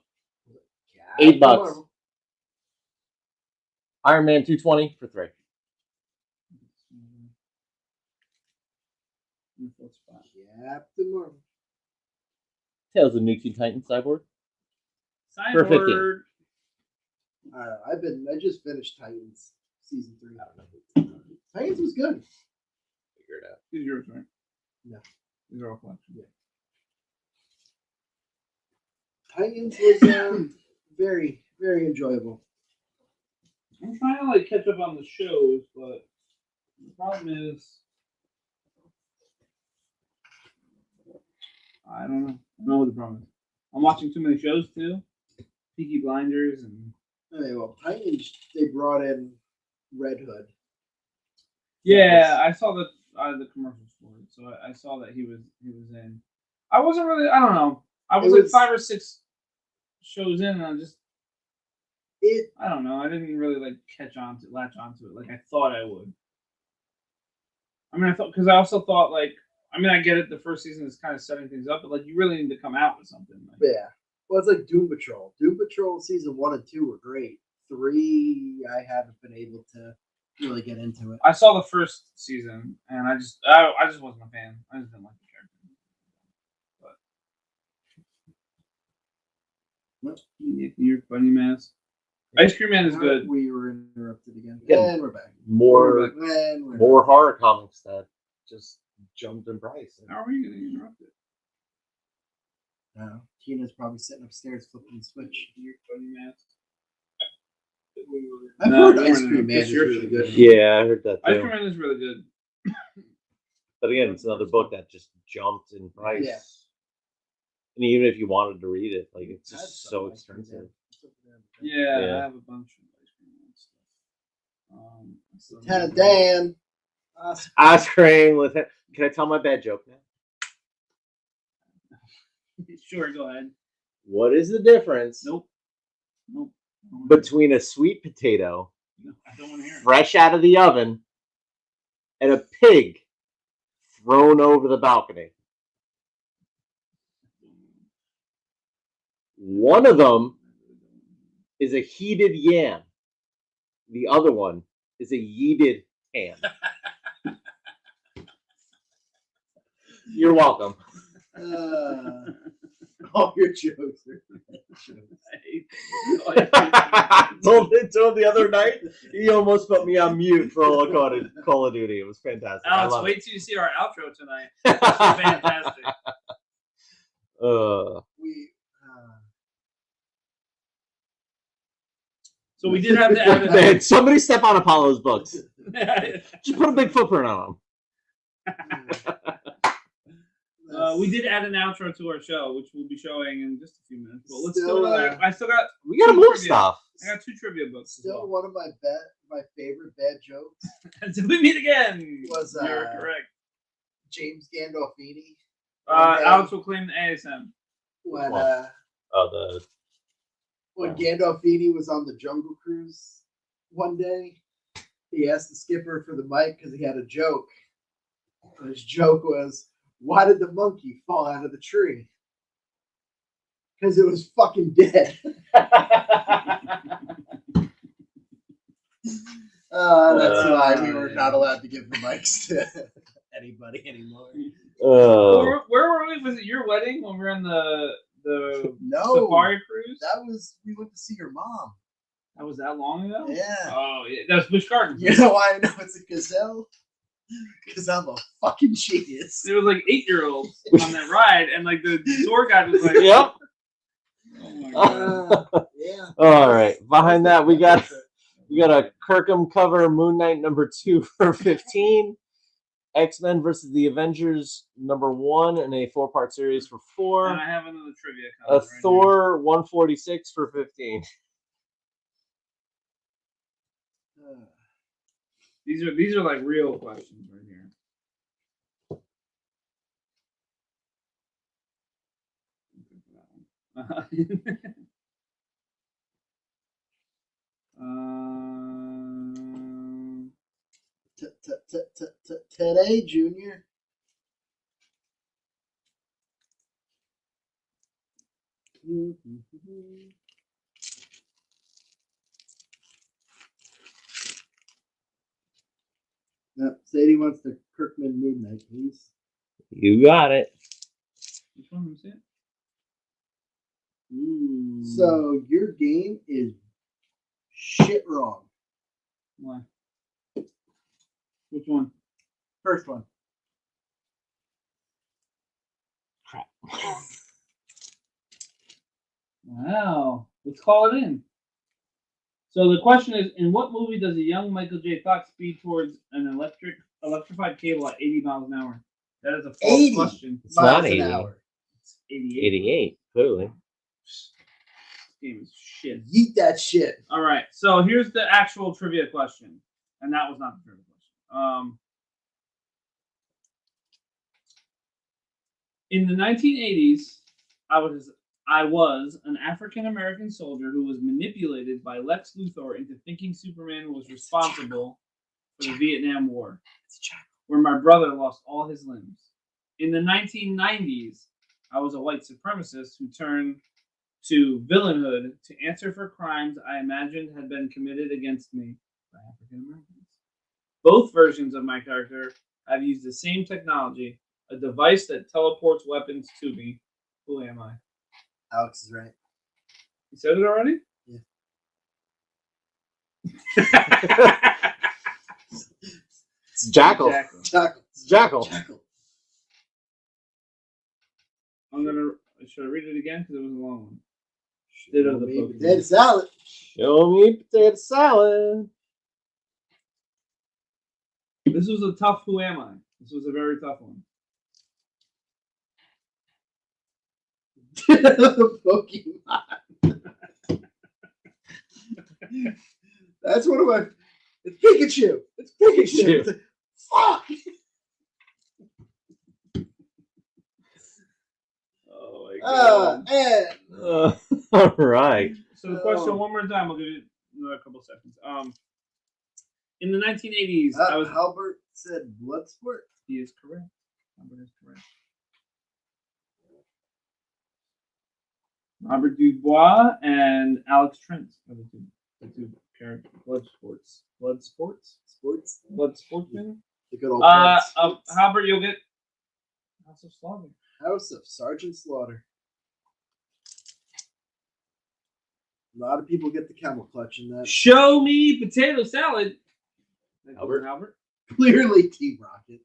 $8. Marvel. Iron Man 220 for $3. Captain Marvel. Tales of New Teen Titans Cyborg. For 15. I don't know. I just finished Titans season 3. I don't know. Titans was good. Figure it out. These are yours, right? Yeah. These are all collection. Yeah. Titans was very, very enjoyable. I'm trying to like catch up on the shows, but the problem is I don't know. I don't know what the problem is. I'm watching too many shows too. Peaky Blinders and Okay, well, Titans, they brought in Red Hood. yeah, I saw the commercials for it, so I saw that he was in. I wasn't really. I don't know. I was like 5 or 6 shows in, and I don't know. I didn't really like latch onto it like I thought I would. I mean, because I also thought like. I mean, I get it. The first season is kind of setting things up, but like you really need to come out with something. Like, Yeah. Well, it's like Doom Patrol. Doom Patrol season 1 and 2 were great. 3, I haven't been able to really get into it. I saw the first season, and I just wasn't a fan. I just didn't like the character. But New York Bunny Mask. Ice Cream Man is good. We were interrupted again. Yeah. And we're back. More More horror comics that just jumped in price. How are you getting interrupted? Tina's probably sitting upstairs flipping the switch. New York Bunny Mask. I've heard Ice Cream Man is really good. Yeah, I heard that Ice too. Cream Man is really good. But again, it's another book that just jumped in price. Yeah. And even if you wanted to read it, like it's That's just so ice cream, expensive. Yeah, Yeah. I have a bunch of ice cream and stuff. I still Lieutenant remember- Dan. Ice cream with it. Can I tell my bad joke now? Sure, go ahead. What is the difference Nope. between a sweet potato No, I don't want to hear it. fresh out of the oven and a pig thrown over the balcony? One of them is a heated yam. The other one is a yeeted ham. You're welcome. All your jokes are I told him the other night. He almost put me on mute for all Call of Duty. It was fantastic. I Alex, love wait till you see our outro tonight. It's fantastic. we. So we did have to add Man, somebody step on Apollo's books. Just put a big footprint on them. We did add an outro to our show, which we'll be showing in just a few minutes. But let's Still, do another. I still got. We gotta two move trivia. stuff. I got 2 trivia books. as Still, well. one of my favorite bad jokes Until we meet again. was You're correct. James Gandolfini Alex will claim the ASM. when one? Oh, when Gandolfini was on the Jungle Cruise one day. He asked the skipper for the mic because he had a joke. And his joke was, "Why did the monkey fall out of the tree?" Because it was fucking dead. That's why we were not allowed to give the mics to anybody anymore. Oh. Where were we? Was it your wedding when we were on the No, safari cruise? that was we went to see your mom. That was that long ago? Yeah. Oh, yeah. That was Busch Gardens. You know why I know it's a gazelle? Because I'm a fucking genius. There was like 8-year-olds on that ride, and like the tour guide was like, Yep. "Oh my god!" Yeah. All right. Behind that, we got a Kirkham cover, Moon Knight #2 for 15. X-Men versus the Avengers #1 in a 4-part series for 4. And I have another trivia. A comment right Thor 146 for 15. here. These are like real questions right here. Today, Junior. Sadie wants the Kirkman Moon Knight, please. You got it. Which one was it? So your game is shit wrong. Why? Which one? First one. Crap. Wow. Let's call it in. So the question is, in what movie does a young Michael J. Fox speed towards an electrified cable at 80 miles an hour? That is a false 80 question. It's not miles an 80. hour. It's 88. 88, clearly. This game is shit. Yeet that shit. All right. So here's the actual trivia question. And that was not the trivia question. In the 1980s, I was an African American soldier who was manipulated by Lex Luthor into thinking Superman was responsible for the Vietnam War, where my brother lost all his limbs. In the 1990s, I was a white supremacist who turned to villainhood to answer for crimes I imagined had been committed against me by African Americans. Both versions of my character have used the same technology, a device that teleports weapons to me. Who am I? Alex is right. You said it already? Yeah. It's Jackal. Jackal. It's Jackal. Jackal. Should I read it again? Because it was a long one. Ditto the Pokemon. Dead salad. Show me potato salad. This was a tough Who Am I? This was a very tough one. Pokemon. That's one of my. It's Pikachu. It's Pikachu. Pikachu. Fuck. Oh my god. And All right. So the question one more time. I'll give you another couple seconds. In the 1980s, I was. Albert said Bloodsport. He is correct. Albert is correct. Robert Dubois and Alex Trent are the two characters. Blood sportsman. The good old Albert, you'll get House of Slaughter. House of Sergeant Slaughter. A lot of people get the camel clutch in that. Show me potato salad. Albert. Clearly, Team Rocket.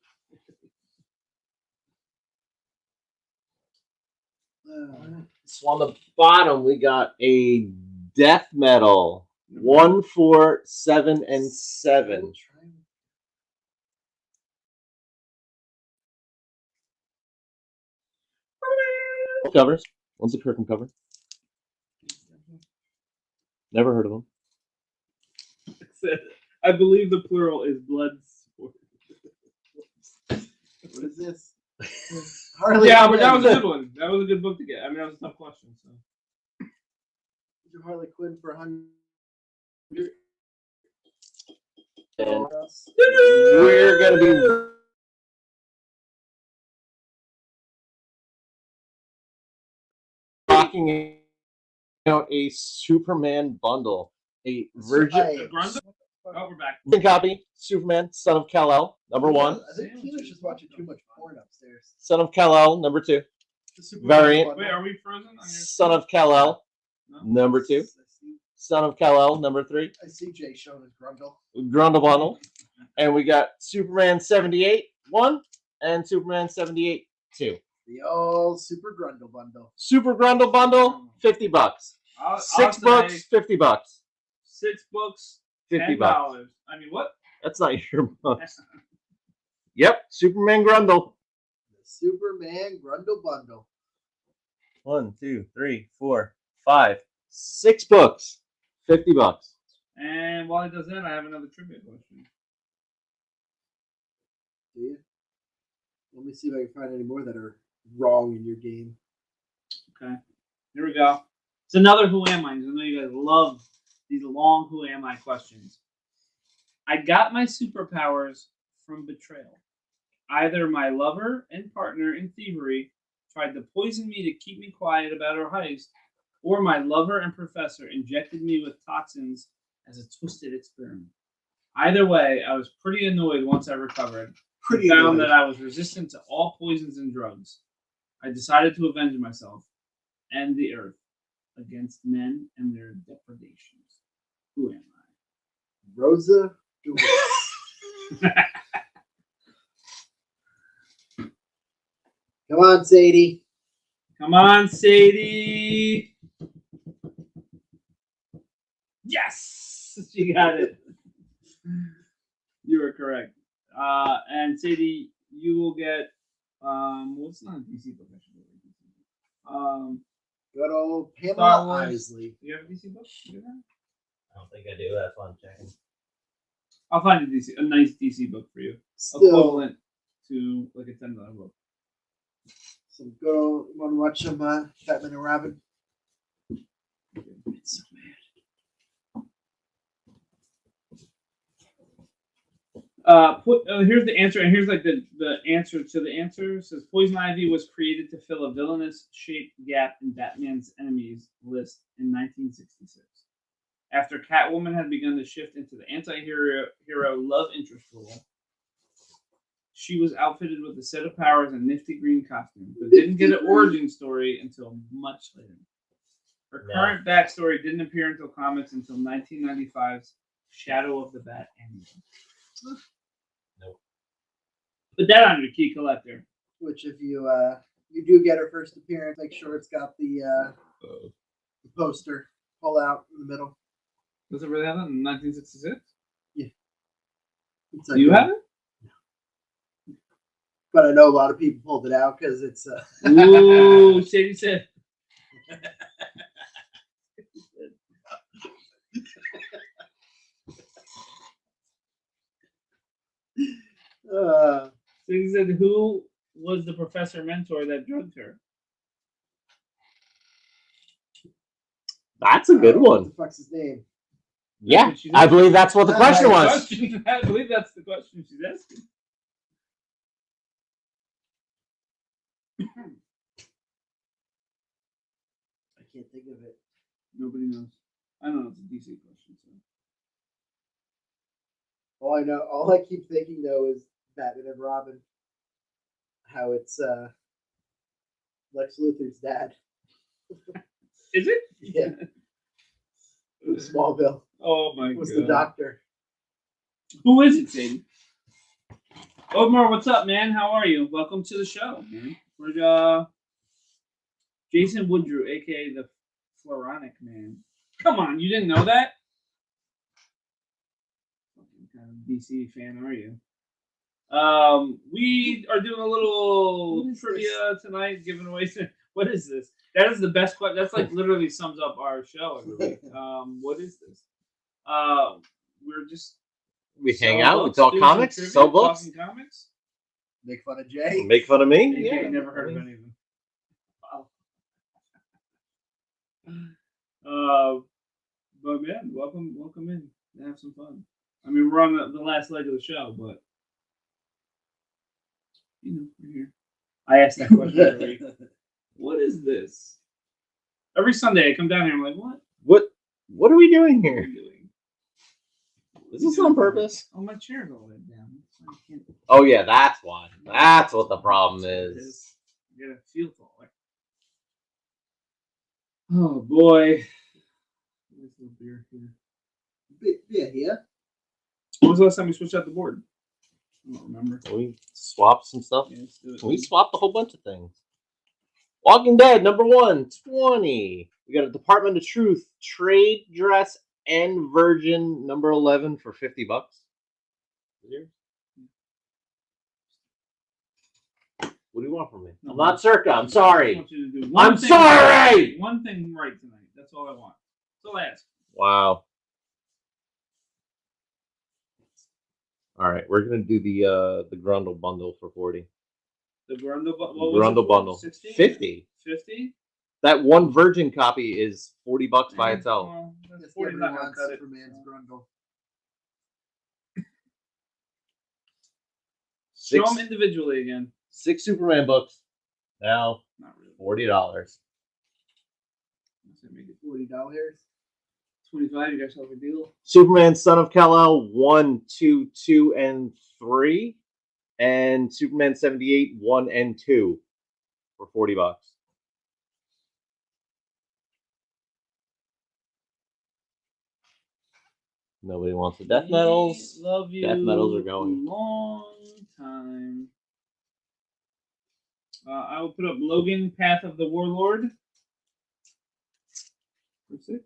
So on the bottom, we got a death metal 1, 4, 7, and 7. Covers. One's a curtain cover. Never heard of them. I believe the plural is blood sport. What is this? Harley Yeah, but Quinn. that was a good one. That was a good book to get. I mean, that was a tough question. So. Harley Quinn for 100. And we're going to be rocking out a Superman bundle. A virgin Oh, we're back. copy. Superman, son of Kal-El, number 1. I think Tina's just watching too much porn upstairs. Son of Kal-El, number 2. The Superman Variant. bundle. Wait, are we frozen? On your... Son of Kal-El, No? number 2. Son of Kal-El, number 3. I see Jay showing his Grundle. Grundle Bundle. And we got Superman 78 1 and Superman 78 2. The old Super Grundle bundle. Super Grundle Bundle, $50. I'll 6 say books, $50. 6 books, $50. $10. I mean, what? That's not your books. Yep, Superman Grundle. The Superman Grundle bundle. 1, 2, 3, 4, 5, 6 books, $50. And while he does that, I have another trivia question. Do you? Let me see if I can find any more that are wrong in your game. Okay, here we go. It's another Who Am I? I know you guys love these long Who Am I questions. I got my superpowers from betrayal. Either my lover and partner in thievery tried to poison me to keep me quiet about our heist, or my lover and professor injected me with toxins as a twisted experiment. Either way, I was pretty annoyed once I recovered. I found that I was resistant to all poisons and drugs. I decided to avenge myself and the earth against men and their depredations. Who am I? Rosa DeWitt. Come on, Sadie. Come on, Sadie. Yes, she got it. You were correct. And Sadie, you will get well, it's not a DC book. Good old Star Pamela Wars. Isley. Do you have a DC book? Do you have that? I don't think I do. That's why I'm checking. I'll find a nice DC book for you, Still, equivalent to like a $10 book. some good old. Want to watch some Batman and Robin? It's so Here's the answer, and here's like the answer to the answer. It says Poison Ivy was created to fill a villainous shaped gap in Batman's enemies list in 1966. After Catwoman had begun to shift into the anti-hero love interest role, she was outfitted with a set of powers and nifty green costume, but didn't get an origin story until much later. Her current backstory didn't appear until comics until 1995's Shadow of the Bat annual. Nope. Put that on your key collector. Which, if you you do get her first appearance, make sure it's got the poster pull out in the middle. Does it really have it in 1966? It's Do you have it? But I know a lot of people pulled it out because it's. Ooh, Sadie said So he said, who was the professor mentor that drugged her? That's a good What one. the fuck's his name? Yeah, what she's I asking. believe that's what the question was. I believe that's the question she's asking. I can't think of it. Nobody knows. I don't know. It's a DC question. So. All I keep thinking though is Batman and Robin. How it's Lex Luthor's dad. Is it? Yeah. Smallville Oh my was god. the doctor. Who is it, Sadie? Omar, what's up, man? How are you? Welcome to the show, man. We're Jason Woodrew, aka the Floronic Man. Come on, you didn't know that? What kind of DC fan are you? We are doing a little trivia tonight, giving away. What is this? That is the best question. That's like literally sums up our show every week. What is this? We're just We hang sell out, we books, talk do some comics, trivia, sell books, talking comics. Make fun of Jay. make fun of me. Yeah, Yeah, never heard of I any mean, of them. Wow. But man, welcome in. Have some fun. I mean, we're on the last leg of the show, but you know, we're here. I ask that question every week. What is this? Every Sunday I come down here, I'm like, What are we doing What are here? we doing? Is this on purpose? Oh, my chair's all the way down. So I can't. Oh yeah, that's why. That's what the problem is. You gotta feel taller. Oh boy. There's no beer here. Yeah. When was the last time we switched out the board? I don't remember. Can we swap some stuff? Yeah, let's do it. Can we swap a whole bunch of things? Walking Dead, number 120. We got a Department of Truth trade dress and Virgin number 11 for $50. What do you want from me? No, I'm not Circa. I'm sorry. I want you to do I'm thing sorry! Right, one thing right tonight. That's all I want. That's all I ask. Wow. All right, we're gonna do the Grundle Bundle for 40. The Grundle Bundle. Grundle Bundle. 60? 50. 50? That one Virgin copy is $40 by itself. Well, that's That's 40 not gonna everyone's cut it. Superman's Grundle. Show them individually again. 6 Superman books. Now Not really. $40. Let's make it $40. 25. You guys have a deal. Superman Son of Kal-El 1, 2, 2, and 3. And Superman 78 1 and 2 for $40. Nobody wants the death metals. Love you. Death metals are going. A long time. I will put up Logan, Path of the Warlord. For 6.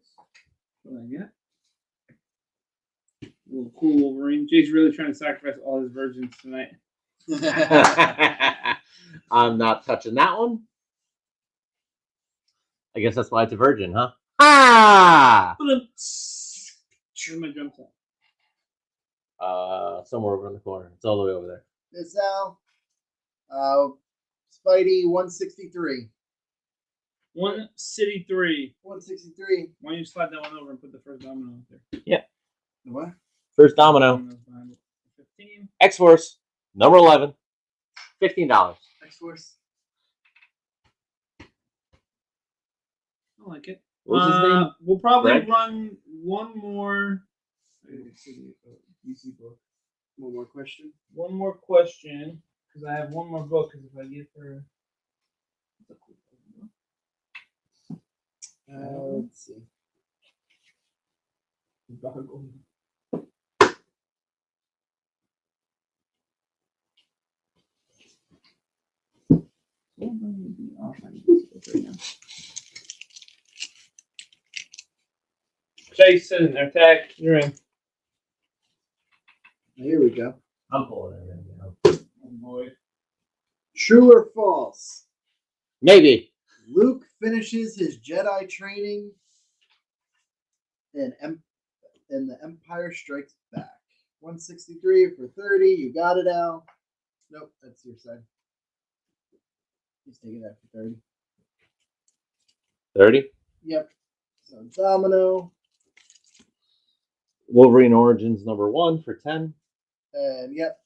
What did I get? A little cool Wolverine. Jay's really trying to sacrifice all his virgins tonight. I'm not touching that one. I guess that's why it's a virgin, huh? Ah! Where's my drum set? Somewhere over in the corner. It's all the way over there. This Al. Spidey 163. 163. 163. Why don't you slide that one over and put the first domino out there? The what? First domino. Domino's behind it. 15. X-Force, number 11. $15. X-Force. I like it. What was his name? We'll probably Greg? run one more. DC book. One more question. One more question, because I have one more book. Because if I get her, Let's see. Jason, attack. You're in. Here we go. I'm pulling it in. Oh boy. True or false? Maybe. Luke finishes his Jedi training, and the Empire Strikes Back. 163 for 30. You got it, Al. Nope, that's your side. He's taking that for 30. 30. Yep. So Domino. Wolverine Origins #1 for 10. And yep.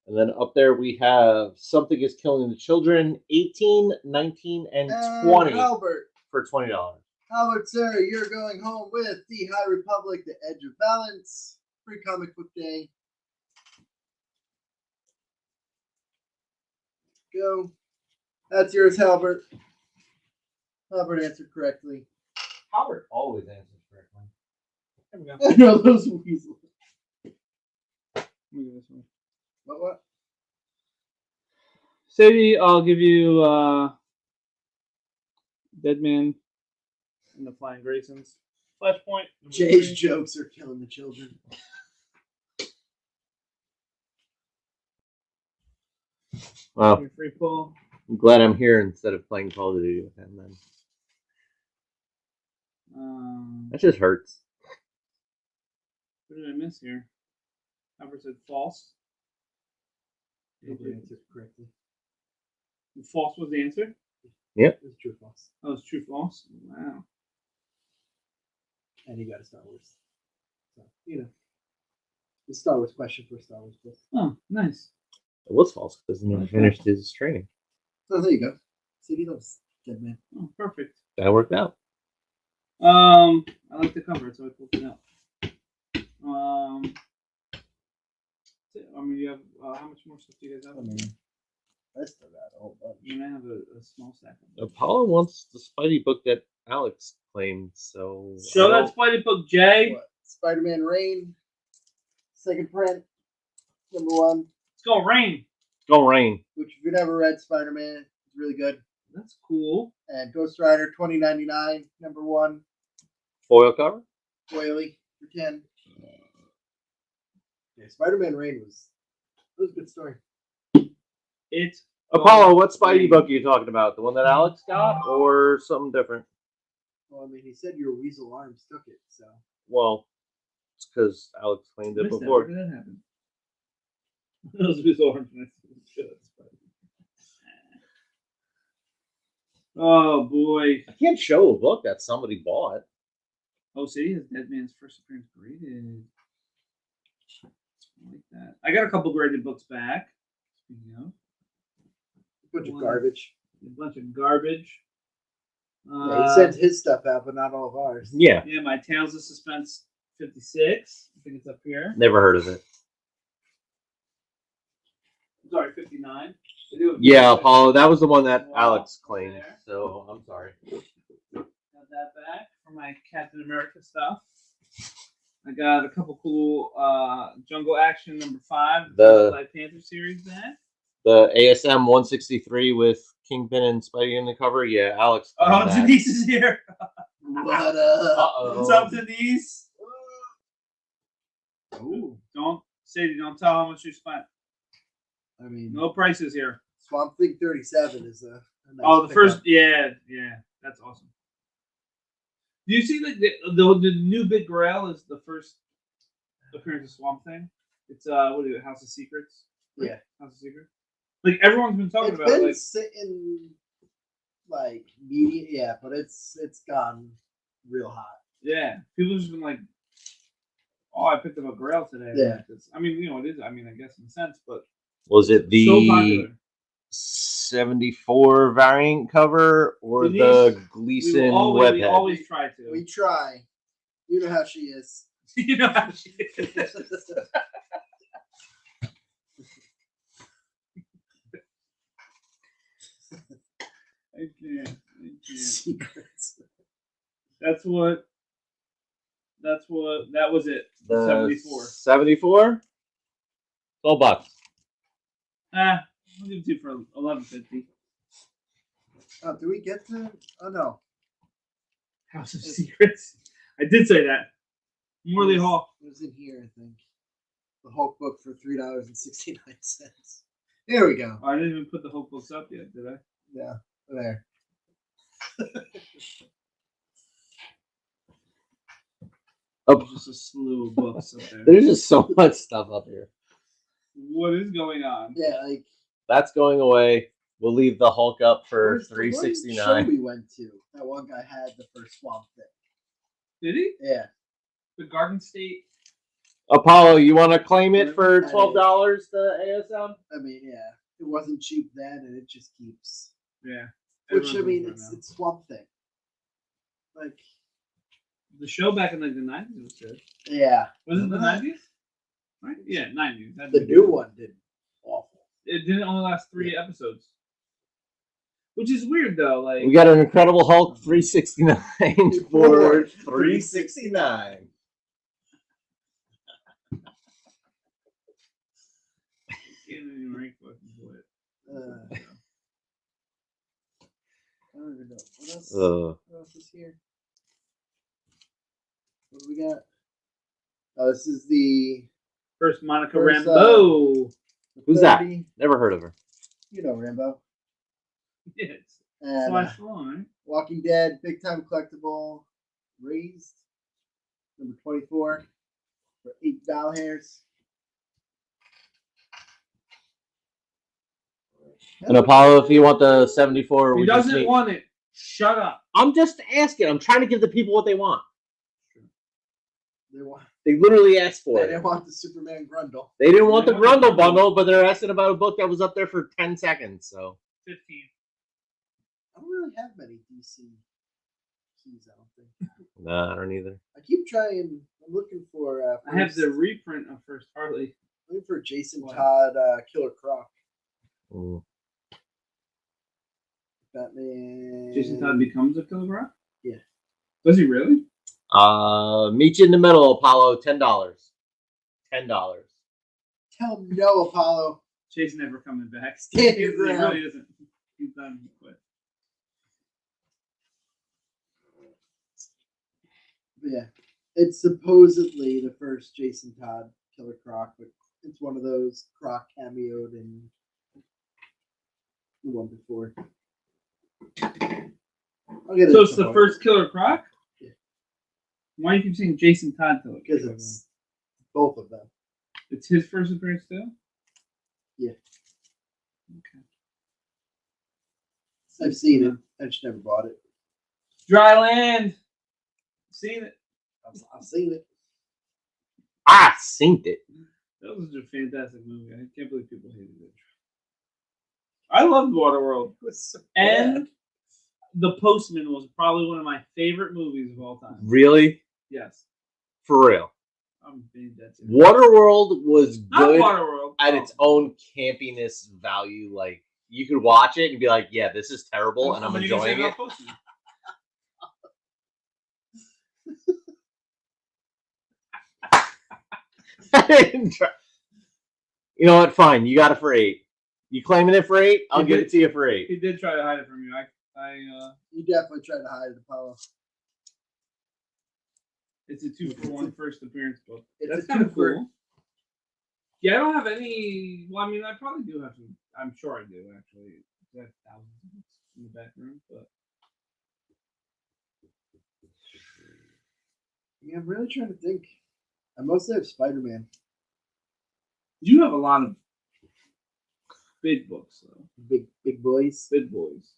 And then up there we have Something is Killing the Children, 18, 19, and 20 Albert. for $20. Albert, sir, you're going home with The High Republic, The Edge of Balance. Free comic book day. Go. That's yours, Albert. Albert answered correctly. Howard always answers correctly. There we go. I know those weasels. Move this way. What? Sadie, I'll give you Deadman and the Flying Graysons. Flashpoint. Jay's jokes are killing the children. Wow. Your free pull. I'm glad I'm here instead of playing Call of Duty with him then. That just hurts. What did I miss here? Albert said false. Nobody answered correctly. False was the answer? Yep. It was true or false. Oh, it's true false? Wow. And you got a Star Wars. So, you know. The Star Wars question for a Star Wars book. Oh, nice. It was false because he never finished his training. Oh, there you go. CD loves Deadman. Oh, perfect. That worked out. I like the cover, so I pulled it out. I mean, you have how much more stuff do you guys have? I mean, I still got a whole bunch. You may have a small stack of them. Apollo wants the Spidey book that Alex claimed, so Show that Spidey book, Jay. What? Spider-Man Reign. Second print. #1. It's gonna rain. Go Rain. Which, if you've never read Spider-Man, it's really good. That's cool. And Ghost Rider 2099, #1. Foil cover. Oily for 10. Yeah, Spider-Man Reign was a good story. It's Apollo, what Spidey book are you talking about? The one that Alex got, or something different? Well, I mean, he said your weasel arms took it, so. Well, it's because Alex claimed it Missed that. before. When did that happen? Those was orange. Oh boy. I can't show a book that somebody bought. Oh, see, his Deadman's first appearance graded. I like that. I got a couple graded books back. Speaking of. A bunch of garbage. A bunch of garbage. Yeah, he sent his stuff out, but not all of ours. Yeah. Yeah, my Tales of Suspense 56. I think it's up here. Never heard of it. Sorry, 59. Yeah, Apollo, that was the one that Alex claimed. There. So I'm sorry. Got that back for my Captain America stuff. I got a couple cool Jungle Action #5, The Black Panther series back. The ASM 163 with Kingpin and Spidey in the cover. Yeah, Alex. Oh, Denise is here. What What's up, Denise? Ooh, don't tell how much you spent. I mean, No prices here. Swamp Thing 37 is a nice Oh, the pickup. first, yeah, that's awesome. Do you see the new Big Grail is the first appearance of Swamp Thing? It's what is it, House of Secrets? Yeah, House of Secrets. Like everyone's been talking it's about. been Like sitting like media, yeah, but it's gone real hot. yeah, people have just been like, oh, I picked up a Grail today. Yeah. I mean, you know, it is. I mean, I guess in a sense, but Was it the so popular. 74 variant cover or Denise, the Gleason we webhead? always try to. We try. You know how she is. You know how she is. I can't. Secrets. That was it. The 74. 74? $12. I'll give it to you for $11.50. Oh, do we get to? Oh no. House of Secrets. I did say that. Morley Hall. It was in here, I think. The Hulk book for $3.69. There we go. Oh, I didn't even put the Hulk books up yet, did I? Yeah, there. Oh, Just a slew of books up there. there's just so much stuff up here. What is going on? Yeah, like That's going away. We'll leave the Hulk up for where's the one show $3.69. we went to? That one guy had the first Swamp Thing. Did he? Yeah. The Garden State. Apollo, you want to claim it for $12? The ASM. I mean, yeah, it wasn't cheap then, and it just keeps. Yeah. Which I Everyone's mean, looking it's right it's Swamp Thing. Like, now. The show back in like the 90s was good. yeah. Was it the 90s? Right? Yeah, 90s. That'd The be new good. one did awful. It didn't only last 3 episodes. Which is weird though. Like We got an Incredible Hulk $3.69 for $3.69. can't even rank fucking for it. I don't even know. What else? Uh, What else is here? What do we got? Oh, this is the First Monica First, Rambeau. Who's that? 30. Never heard of her. You know Rambo. Yes. And Slash Stallone, right? Walking Dead, Big Time Collectible, Raised, number 24 for $8 hairs. And Apollo, if you want the 74, He we just doesn't need... want it. Shut up. I'm just asking. I'm trying to give the people what they want. They want. They literally asked for They it. didn't want the Superman Grundle. They didn't want the They want the Grundle Bundle, but they're asking about a book that was up there for 10 seconds. So 15. I don't really have many DC keys. I don't think. nah, I don't either. I keep trying. I'm looking for. I have the reprint of First Harley. looking for Jason What? Todd, Killer Croc, Mm. Batman. Jason Todd becomes a Killer Croc? Yeah. Does he really? Meet you in the middle, Apollo. $10. $10. Tell him no, Apollo. Chase never coming back. Stand He your ground. really isn't. He's done. He quit. But yeah, it's supposedly the first Jason Todd Killer Croc, but it's one of those Croc cameoed in the one before. I'll get So it it's the tomorrow. first Killer Croc? Yeah. Why do you keep saying Jason Todd Killer? Because it's both of them. It's his first appearance too? Yeah. Okay. I've seen it. I just never bought it. Dry Land. Seen it. I've seen it. I synced it. That was a fantastic movie. I can't believe people hated it. I loved Waterworld. It was so And bad. The Postman was probably one of my favorite movies of all time. Really? Yes. For real. I'm being dead serious. Waterworld was Not good Waterworld. at its own campiness value. Like, you could watch it and be like, yeah, this is terrible, and I'm What are you gonna say enjoying it. about Postman? You know what? Fine. You got it for $8. You claiming it for $8? I'll give it to you for $8. He did try to hide it from you. You definitely tried to hide it, Apollo. It's a 2-for-1 first appearance book. It's That's a kind of 2 for- cool. Yeah, I don't have any. Well, I mean, I probably do have some. I'm sure I do actually. I have thousands of books in the back room, but Yeah, I'm really trying to think. I mostly have Spiderman. you have a lot of big books though. Big boys. Big boys.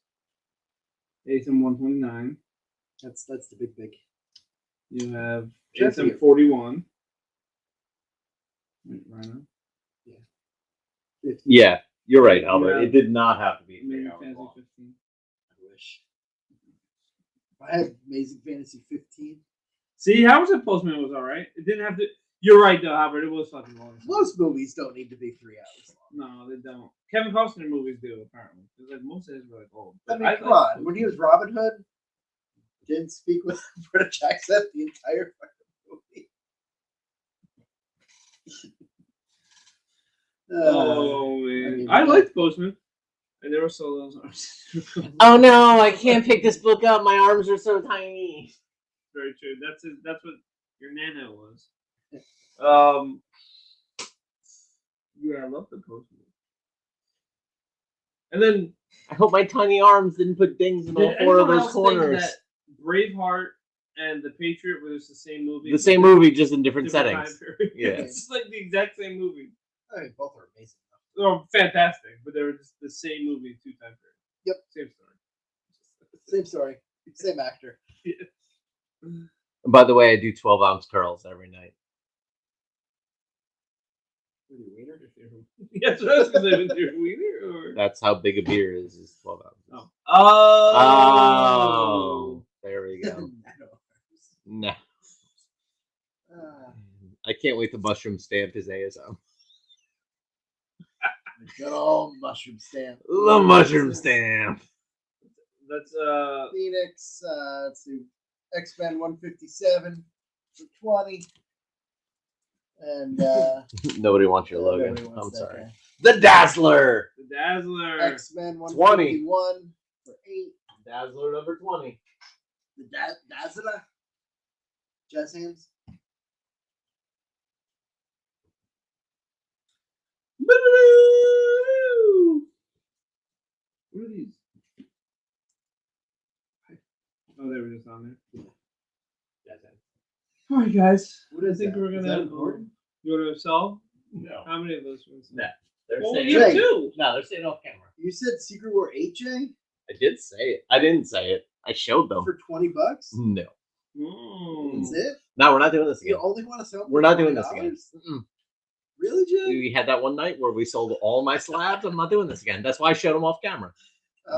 ASM 129. That's the big. You have Just ASM here. 41. Rhino. 50. Yeah, you're right, Albert. Yeah. It did not have to be 3 Amazing hours Fantasy long. 15. I wish. If I had Amazing Fantasy 15. See, how was it? Postman was all right. It didn't have to. You're right, though, Albert. It was fucking long. Most movies don't need to be 3 hours long. No, they don't. Kevin Costner movies do, apparently. Because like most of his were like old. I But mean, come on. When he was Robin Hood, didn't speak with British accent the entire fucking movie. Oh I man, mean, I liked Postman. And there were solos. Oh no, I can't pick this book up. My arms are so tiny. Very true. That's what your nano was. Yeah, I love the Postman. And then I hope my tiny arms didn't put dings in all Did four of anyone those else think corners. that Braveheart and The Patriot were just the same movie? The same movie, just in different time settings. period. Yeah. It's like the exact same movie. I mean, both are amazing. They're fantastic, but they were just the same movie in 2 time periods. Yep. Same story. Same story. Same actor. And by the way, I do 12-ounce curls every night. With your wiener? Yes, what else is there with your wiener? Or? That's how big a beer is 12 ounces. Oh. There we go. No. Ah, I can't wait to mushroom stamp his ASM. good old mushroom stamp. The mushroom stamp. That's Phoenix. Let's see. X-Men 157 for 20. And Nobody wants your Logan. nobody wants I'm that sorry. guy. The Dazzler. the Dazzler. X-Men 151 for 8. Dazzler number 20. The Dazzler. Jazz hands. What are these? Oh, they were just on there. All right, guys. What is I think that? we're Is gonna. that important? You want to solve? No. How many of those? Was No. They're Well, saying you have Jay. 2. No, they're saying off camera. You said Secret War 8J I did say it. I didn't say it. I showed them. for $20? No. That's it? No, we're not doing this again. You only want to sell? We're not doing this again. $20? Really, Jay? We had that one night where we sold all my slabs. I'm not doing this again. That's why I showed them off camera.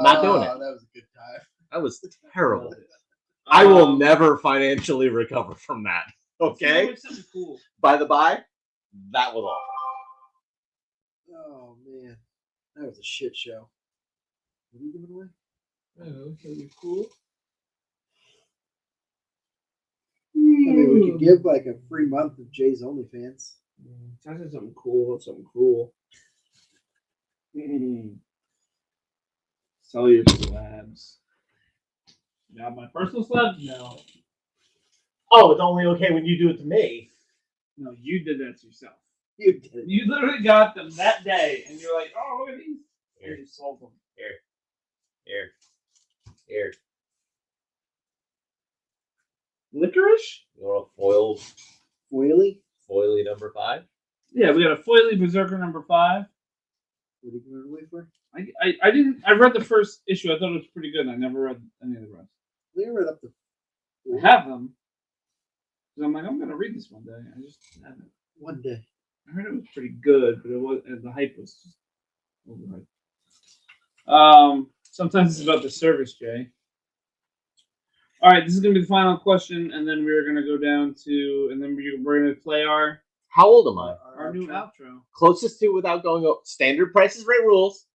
Not doing it. That was a good time. That was terrible. I will never financially recover from that. Okay? Something cool. By the by, that was awful. Oh man, that was a shit show. What are you giving away? Oh, something cool. I mean, we could give like a free month of Jay's OnlyFans. That's something cool. Something cool. Sell your slabs. Now my personal slabs? No. Oh, it's only okay when you do it to me. No, you did that to yourself. You did it. You literally got them that day, and you're like, "Oh, look at these!" Here. And you sold them. Here. Licorice? You want a foily number 5? Yeah, we got a foily berserker number 5. What are you giving it away for? I didn't. I read the first issue. I thought it was pretty good. And I never read any of the rest. We read up to I have them. So I'm like, I'm gonna read this one day. I just haven't. one day. I heard it was pretty good, but it was the hype was just overhyped. Sometimes it's about the service, Jay. All right, this is gonna be the final question, and then we're gonna go down to, and then we're gonna play our How old am I? new outro. Closest to without going up. Standard prices, rate rules.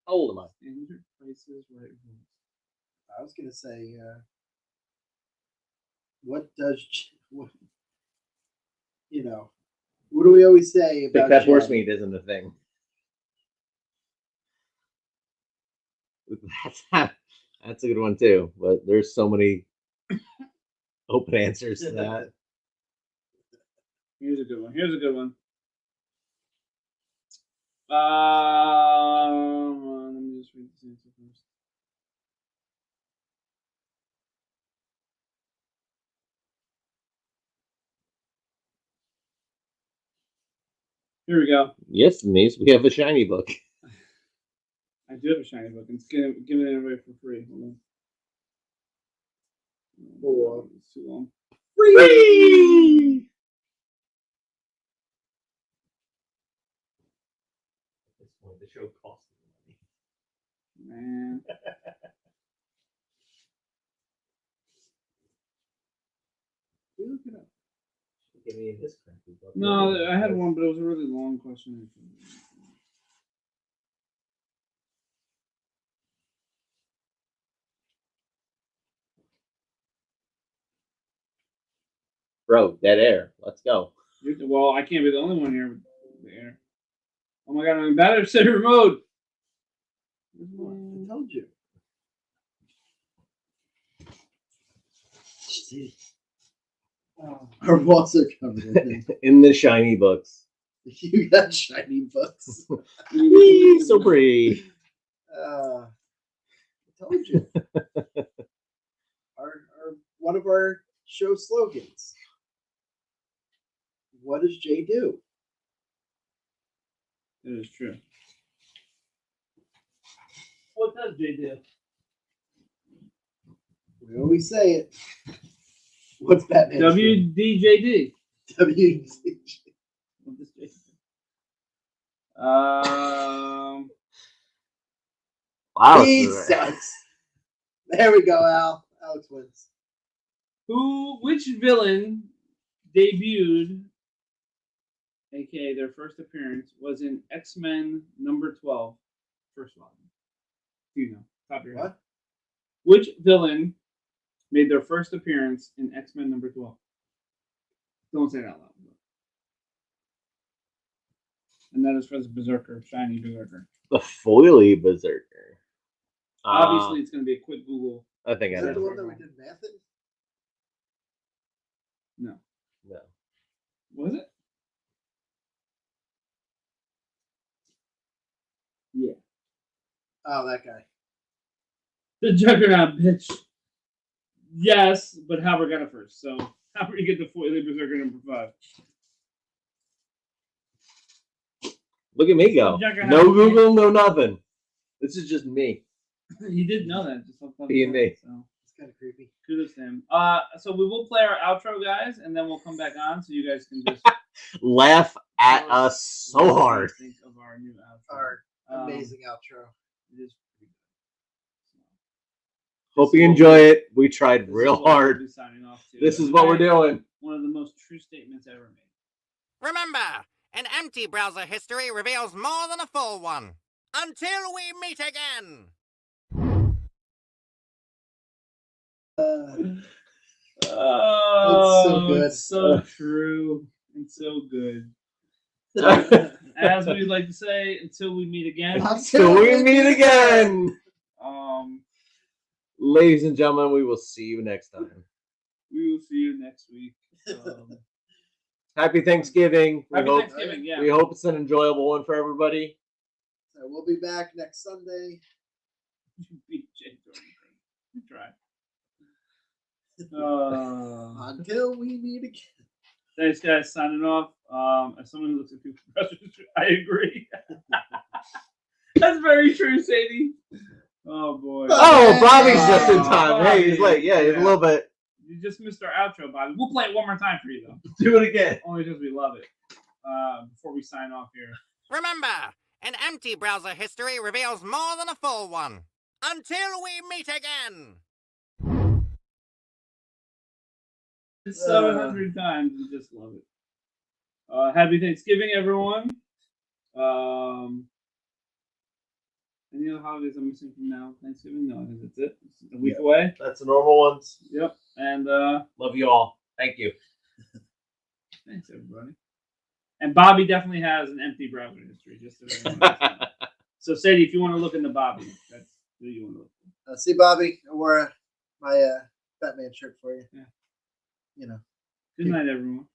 How old am I? Standard prices, right? I was gonna say, what does what what do we always say Big about fat horse Jay? meat isn't a thing. That's a good one too, but there's so many open answers to that. Here's a good one. Let me just read this answer first. Here we go. Yes, Denise, we have a shiny book. I do have a shiny book. It's giving it away for free. Hold on. It's too long. Free! The show costs money. Man. Look it up. Give me this crappy book. No, I had one, but it was a really long question. Bro, dead air. Let's go. Well, I can't be the only one here with the air. Oh my god, I'm in battery saver mode. I told you. Our walls are covered in things. In the shiny books. You got shiny books. Wee, so pretty. I told you. our one of our show slogans. What does Jay do? It is true. What does Jay do? We always say it. What's Batman? WDJD. WDJ. What does Jay do? Wow. He sucks. There we go, Al. Alex wins. Which villain debuted, aka their first appearance, was in X-Men number 12, first volume? Do you know? Top of your head. What? Which villain made their first appearance in X-Men number 12? Don't say that out loud. And that is for the Berserker, shiny Berserker. The foily Berserker. Obviously, it's going to be a quick Google. I think Is I that the know. one that we did math in? No. No. Was it? Yeah. Oh, that guy. The Juggernaut, bitch. Yes, but Halbert got it first. So, Halbert, you get the foily Berserker number 5. Look at me go. Juggernaut. No Google, no nothing. This is just me. You did know that. Just off the Being me. So. It's kind of creepy. Kudos to him. So we will play our outro, guys, and then we'll come back on so you guys can just Laugh at us so what you hard. think of our new outro. Our amazing outro. It is pretty good. Hope you enjoy it. We tried This is real what we'll hard. be signing off to. This is what we're doing. One of the most true statements ever made. Remember, an empty browser history reveals more than a full one. Until we meet again! Oh, so good. It's so true. It's so good. As we'd like to say, until we meet again. Till we meet again. Um, Ladies and gentlemen, we will see you next time. we will see you next week. Happy Thanksgiving. Happy Thanksgiving, yeah. We hope it's an enjoyable one for everybody. So we'll be back next Sunday. Beat Jay Jordan. We tried. Until we meet again. Thanks, guys. Signing off. As someone who looks at people, I agree. That's very true, Sadie. Oh boy. Oh, Bobby's just in time. Hey, he's late. Yeah, he's a little bit. You just missed our outro, Bobby. We'll play it one more time for you, though. Do it again. Only because we love it. Before we sign off here. Remember, an empty browser history reveals more than a full one. Until we meet again! 700 times. We just love it. Happy Thanksgiving, everyone. Any other holidays I'm missing from now? Thanksgiving? No, I think that's it. It's a week away. That's the normal ones. Yep. And Love you all. Thank you. thanks, everybody. And Bobby definitely has an empty browser history. Just so everyone knows. So, Sadie, if you want to look into Bobby, that's who you want to look for. See, Bobby, I wore my Batman shirt for you. Yeah. You know. Good night, everyone.